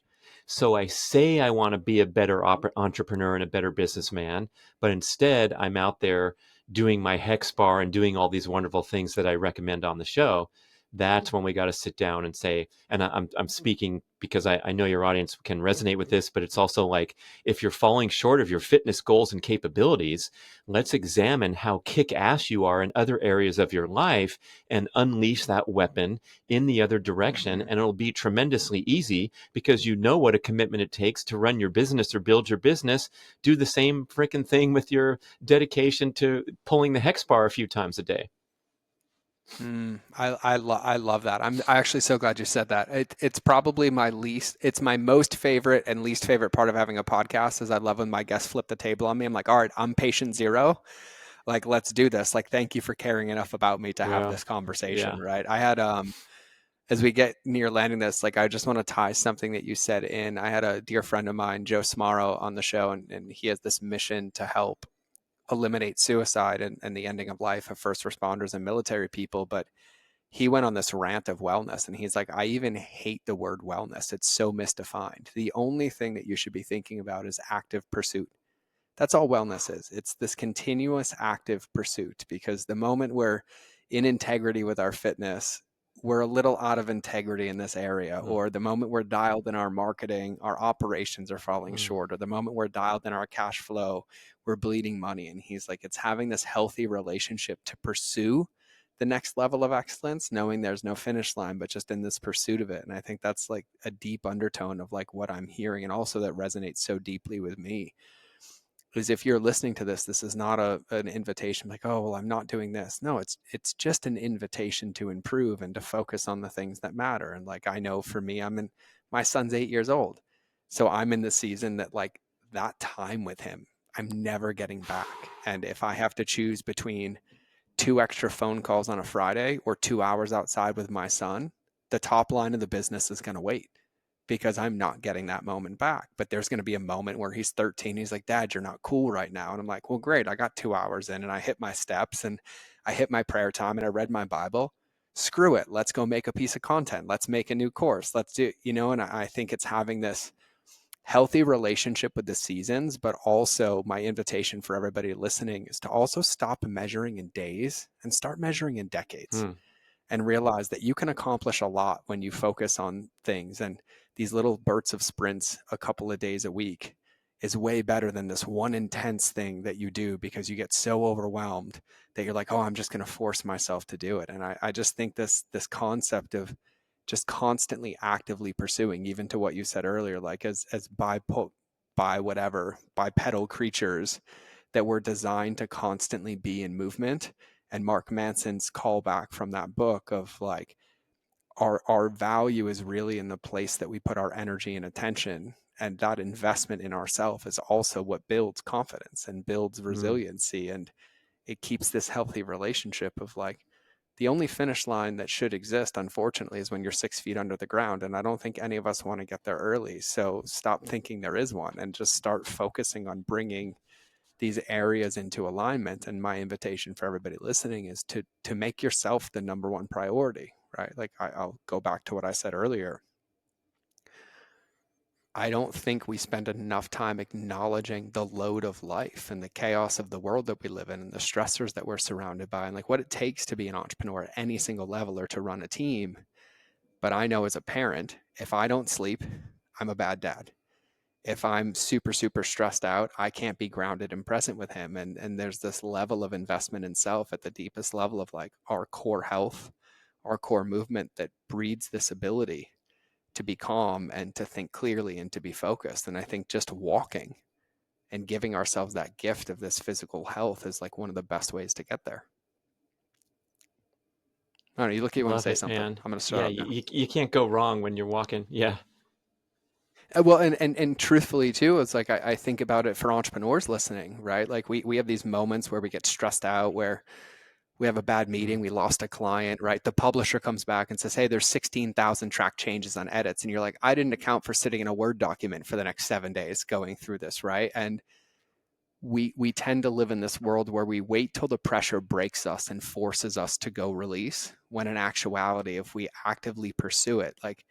[SPEAKER 2] So I say I want to be a better entrepreneur and a better businessman, but instead I'm out there doing my hex bar and doing all these wonderful things that I recommend on the show. That's when we got to sit down and say, and I'm speaking because I know your audience can resonate with this, but it's also like, if you're falling short of your fitness goals and capabilities, let's examine how kick-ass you are in other areas of your life and unleash that weapon in the other direction. And it'll be tremendously easy because you know what a commitment it takes to run your business or build your business. Do the same freaking thing with your dedication to pulling the hex bar a few times a day.
[SPEAKER 1] I love that. I'm actually so glad you said that. It's probably it's my most favorite and least favorite part of having a podcast is I love when my guests flip the table on me. I'm like, all right, I'm patient zero. Like, let's do this. Like, thank you for caring enough about me to have
[SPEAKER 2] Yeah.
[SPEAKER 1] this conversation,
[SPEAKER 2] Yeah.
[SPEAKER 1] right? I had, as we get near landing this, like, I just want to tie something that you said in. I had a dear friend of mine, Joe Smaro, on the show, and he has this mission to help eliminate suicide and the ending of life of first responders and military people. But he went on this rant of wellness and he's like, I even hate the word wellness. It's so misdefined. The only thing that you should be thinking about is active pursuit. That's all wellness is. It's this continuous active pursuit because the moment we're in integrity with our fitness, we're a little out of integrity in this area.
[SPEAKER 2] Mm,
[SPEAKER 1] Or the moment we're dialed in our marketing, our operations are falling
[SPEAKER 2] mm,
[SPEAKER 1] short. Or the moment we're dialed in our cash flow, we're bleeding money. And he's like, it's having this healthy relationship to pursue the next level of excellence, knowing there's no finish line, but just in this pursuit of it. And I think that's like a deep undertone of like what I'm hearing. And also that resonates so deeply with me is if you're listening to this, this is not an invitation like, oh, well, I'm not doing this. No, it's just an invitation to improve and to focus on the things that matter. And like, I know for me, my son's 8 years old. So I'm in the season that like that time with him, I'm never getting back. And if I have to choose between 2 extra phone calls on a Friday or 2 hours outside with my son, the top line of the business is going to wait because I'm not getting that moment back. But there's going to be a moment where he's 13. He's like, Dad, you're not cool right now. And I'm like, well, great. I got 2 hours in and I hit my steps and I hit my prayer time and I read my Bible. Screw it. Let's go make a piece of content. Let's make a new course. Let's do, and I think it's having this healthy relationship with the seasons, but also my invitation for everybody listening is to also stop measuring in days and start measuring in decades
[SPEAKER 2] mm,
[SPEAKER 1] and realize that you can accomplish a lot when you focus on things. And these little bursts of sprints a couple of days a week is way better than this one intense thing that you do because you get so overwhelmed that you're like, oh, I'm just going to force myself to do it. And I just think this concept of just constantly actively pursuing, even to what you said earlier, like as bipedal creatures that were designed to constantly be in movement. And Mark Manson's callback from that book of like our value is really in the place that we put our energy and attention, and that investment in ourselves is also what builds confidence and builds
[SPEAKER 2] mm.
[SPEAKER 1] resiliency, and it keeps this healthy relationship of like the only finish line that should exist, unfortunately, is when you're 6 feet under the ground. And I don't think any of us want to get there early. So stop thinking there is one and just start focusing on bringing these areas into alignment. And my invitation for everybody listening is to make yourself the number one priority, right? Like I'll go back to what I said earlier. I don't think we spend enough time acknowledging the load of life and the chaos of the world that we live in and the stressors that we're surrounded by and like what it takes to be an entrepreneur at any single level or to run a team. But I know as a parent, if I don't sleep, I'm a bad dad. If I'm super, super stressed out, I can't be grounded and present with him. And there's this level of investment in self at the deepest level of like our core health, our core movement that breeds this ability to be calm and to think clearly and to be focused. And I think just walking and giving ourselves that gift of this physical health is like one of the best ways to get there. I don't know, you look, you want to
[SPEAKER 2] Love
[SPEAKER 1] say
[SPEAKER 2] it,
[SPEAKER 1] something.
[SPEAKER 2] man.
[SPEAKER 1] I'm going to shut
[SPEAKER 2] Yeah,
[SPEAKER 1] up now.
[SPEAKER 2] you can't go wrong when you're walking. Yeah.
[SPEAKER 1] Well, and truthfully too, it's like I think about it for entrepreneurs listening, right? Like we have these moments where we get stressed out, where we have a bad
[SPEAKER 2] Mm,
[SPEAKER 1] meeting, we lost a client, right? The publisher comes back and says, hey, there's 16,000 track changes on edits. And you're like, I didn't account for sitting in a Word document for the next 7 days going through this, right? And we tend to live in this world where we wait till the pressure breaks us and forces us to go release, when in actuality, if we actively pursue it, like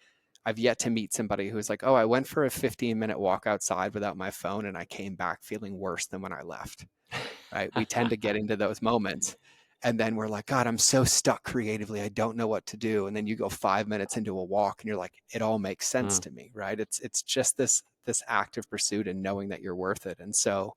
[SPEAKER 1] I've yet to meet somebody who's like, oh, I went for a 15-minute walk outside without my phone and I came back feeling worse than when I left. Right? We tend to get into those moments and then we're like, God, I'm so stuck creatively. I don't know what to do. And then you go 5 minutes into a walk and you're like, it all makes sense
[SPEAKER 2] Mm.
[SPEAKER 1] to me, right? It's just this active pursuit and knowing that you're worth it. And so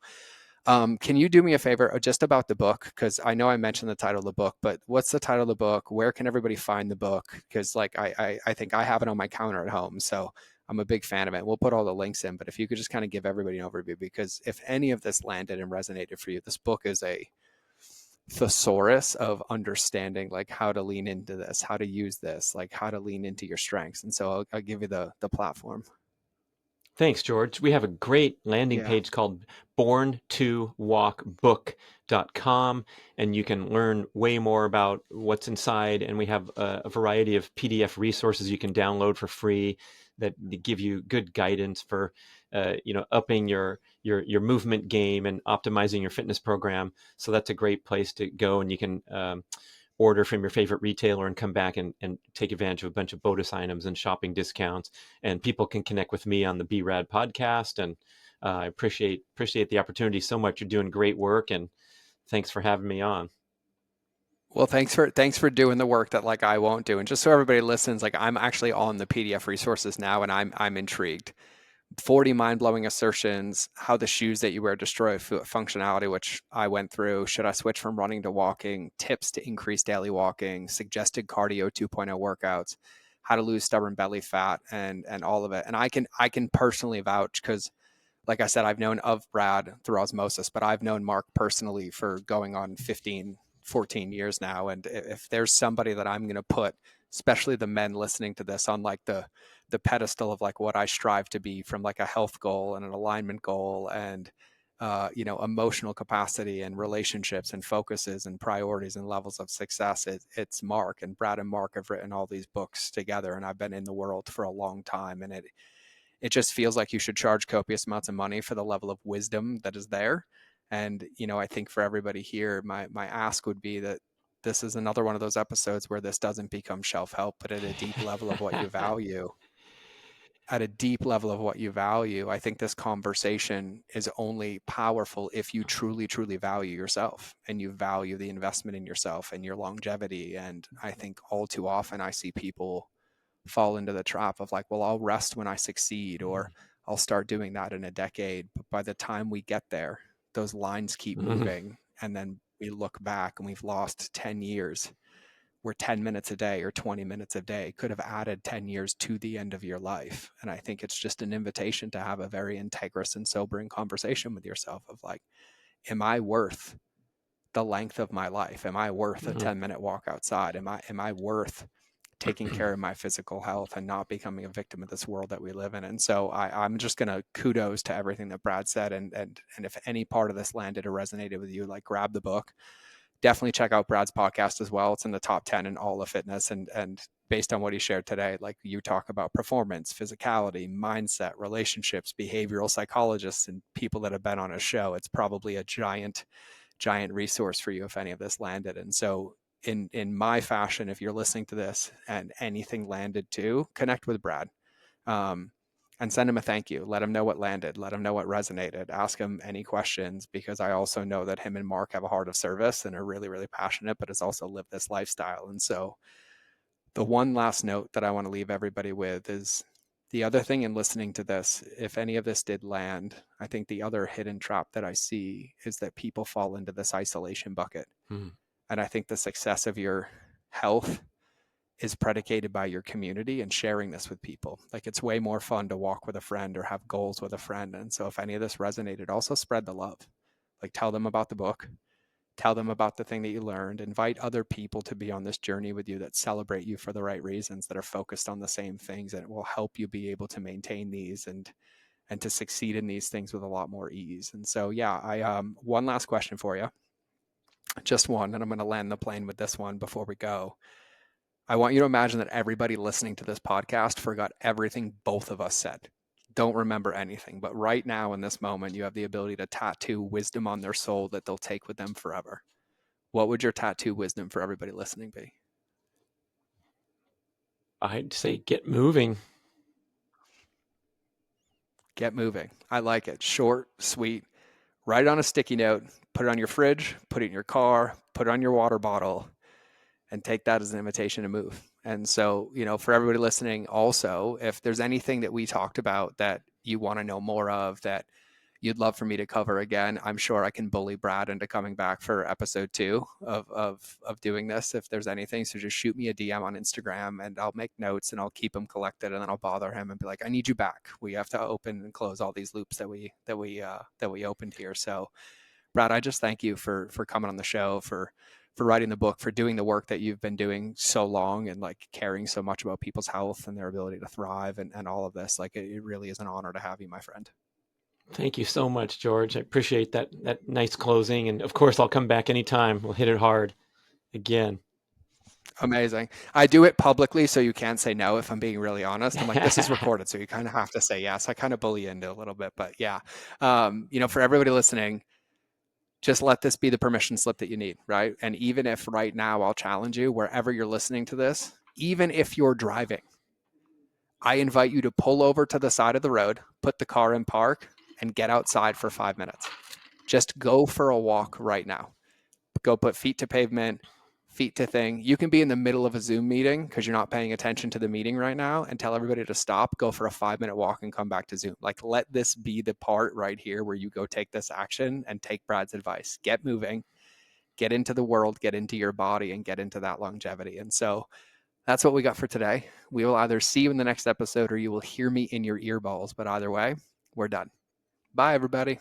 [SPEAKER 1] can you do me a favor just about the book? Because I know I mentioned the title of the book, but what's the title of the book? Where can everybody find the book? Because like I think I have it on my counter at home, so I'm a big fan of it. We'll put all the links in, but if you could just kind of give everybody an overview, because if any of this landed and resonated for you, this book is a thesaurus of understanding like how to lean into this, how to use this, like how to lean into your strengths. And so I'll give you the platform.
[SPEAKER 2] Thanks, George. We have a great landing
[SPEAKER 1] Yeah.
[SPEAKER 2] page called borntowalkbook.com, and you can learn way more about what's inside. And we have a variety of PDF resources you can download for free that give you good guidance for, upping your movement game and optimizing your fitness program. So that's a great place to go, and you can order from your favorite retailer and come back and take advantage of a bunch of bonus items and shopping discounts. And people can connect with me on the BRAD podcast. And I appreciate the opportunity so much. You're doing great work, and thanks for having me on.
[SPEAKER 1] Well, thanks for doing the work that like I won't do. And just so everybody listens, like I'm actually on the PDF resources now and I'm intrigued. 40 mind-blowing assertions, how the shoes that you wear destroy functionality, which I went through. Should I switch from running to walking? Tips to increase daily walking, suggested cardio 2.0 workouts, how to lose stubborn belly fat, and all of it. And I can personally vouch because like I said, I've known of Brad through osmosis, but I've known Mark personally for going on 15, 14 years now. And if there's somebody that I'm going to put, especially the men listening to this, on like the pedestal of like what I strive to be, from like a health goal and an alignment goal and emotional capacity and relationships and focuses and priorities and levels of success, it's Mark. And Brad and Mark have written all these books together, and I've been in the world for a long time, and it just feels like you should charge copious amounts of money for the level of wisdom that is there. And, I think for everybody here, my ask would be that this is another one of those episodes where this doesn't become shelf help, but at a deep level of what you value. At a deep level of what you value, I think this conversation is only powerful if you truly, truly value yourself and you value the investment in yourself and your longevity. And I think all too often I see people fall into the trap of like, well, I'll rest when I succeed, or I'll start doing that in a decade. But by the time we get there, those lines keep moving. And then we look back and we've lost 10 years where 10 minutes a day or 20 minutes a day could have added 10 years to the end of your life. And I think it's just an invitation to have a very integrous and sobering conversation with yourself of like, am I worth the length of my life? Am I worth a 10-minute walk outside? Am I worth taking care of my physical health and not becoming a victim of this world that we live in? And so I'm just going to kudos to everything that Brad said. And if any part of this landed or resonated with you, like grab the book. Definitely check out Brad's podcast as well. It's in the top 10 in all of fitness. And based on what he shared today, like you talk about performance, physicality, mindset, relationships, behavioral psychologists, and people that have been on a show, it's probably a giant resource for you if any of this landed. And so in my fashion, if you're listening to this and anything landed too, connect with Brad, um, and send him a thank you. Let him know what landed. Let him know what resonated. Ask him any questions, because I also know that him and Mark have a heart of service and are really, really passionate, but has also lived this lifestyle. And so the one last note that I want to leave everybody with is the other thing in listening to this, if any of this did land, I think the other hidden trap that I see is that people fall into this isolation bucket. And I think the success of your health is predicated by your community and sharing this with people. Like it's way more fun to walk with a friend or have goals with a friend. And so if any of this resonated, also spread the love. Like tell them about the book, tell them about the thing that you learned, invite other people to be on this journey with you that celebrate you for the right reasons, that are focused on the same things, and it will help you be able to maintain these and to succeed in these things with a lot more ease. And so yeah, I one last question for you. Just one, and I'm going to land the plane with this one before we go. I want you to imagine that everybody listening to this podcast forgot everything both of us said. don't remember anything. But right now in this moment, you have the ability to tattoo wisdom on their soul that they'll take with them forever. What would your tattoo wisdom for everybody listening be?
[SPEAKER 2] I'd say get moving.
[SPEAKER 1] Get moving. I like it. Short, sweet. Write it on a sticky note, put it on your fridge, put it in your car, put it on your water bottle, and take that as an invitation to move. And so, for everybody listening, also, if there's anything that we talked about that you want to know more of, that you'd love for me to cover again, I'm sure I can bully Brad into coming back for episode 2 of doing this if there's anything. So just shoot me a DM on Instagram and I'll make notes and I'll keep them collected, and then I'll bother him and be like, I need you back. We have to open and close all these loops that we opened here. So Brad, I just thank you for coming on the show, for writing the book, for doing the work that you've been doing so long, and like caring so much about people's health and their ability to thrive, and all of this. Like, it really is an honor to have you, my friend.
[SPEAKER 2] Thank you so much, George. I appreciate that nice closing. And of course, I'll come back anytime. We'll hit it hard again.
[SPEAKER 1] Amazing. I do it publicly, so you can't say no if I'm being really honest. I'm like, this is recorded, so you kind of have to say yes. I kind of bully you into a little bit, but yeah. For everybody listening, just let this be the permission slip that you need, right? And even if right now, I'll challenge you, wherever you're listening to this, even if you're driving, I invite you to pull over to the side of the road, put the car in park, and get outside for 5 minutes. Just go for a walk right now. Go put feet to pavement, feet to thing. You can be in the middle of a Zoom meeting because you're not paying attention to the meeting right now, and tell everybody to stop, go for a 5-minute walk, and come back to Zoom. Like, let this be the part right here where you go take this action and take Brad's advice. Get moving, get into the world, get into your body, and get into that longevity. And so that's what we got for today. We will either see you in the next episode or you will hear me in your earballs. But either way, we're done. Bye, everybody.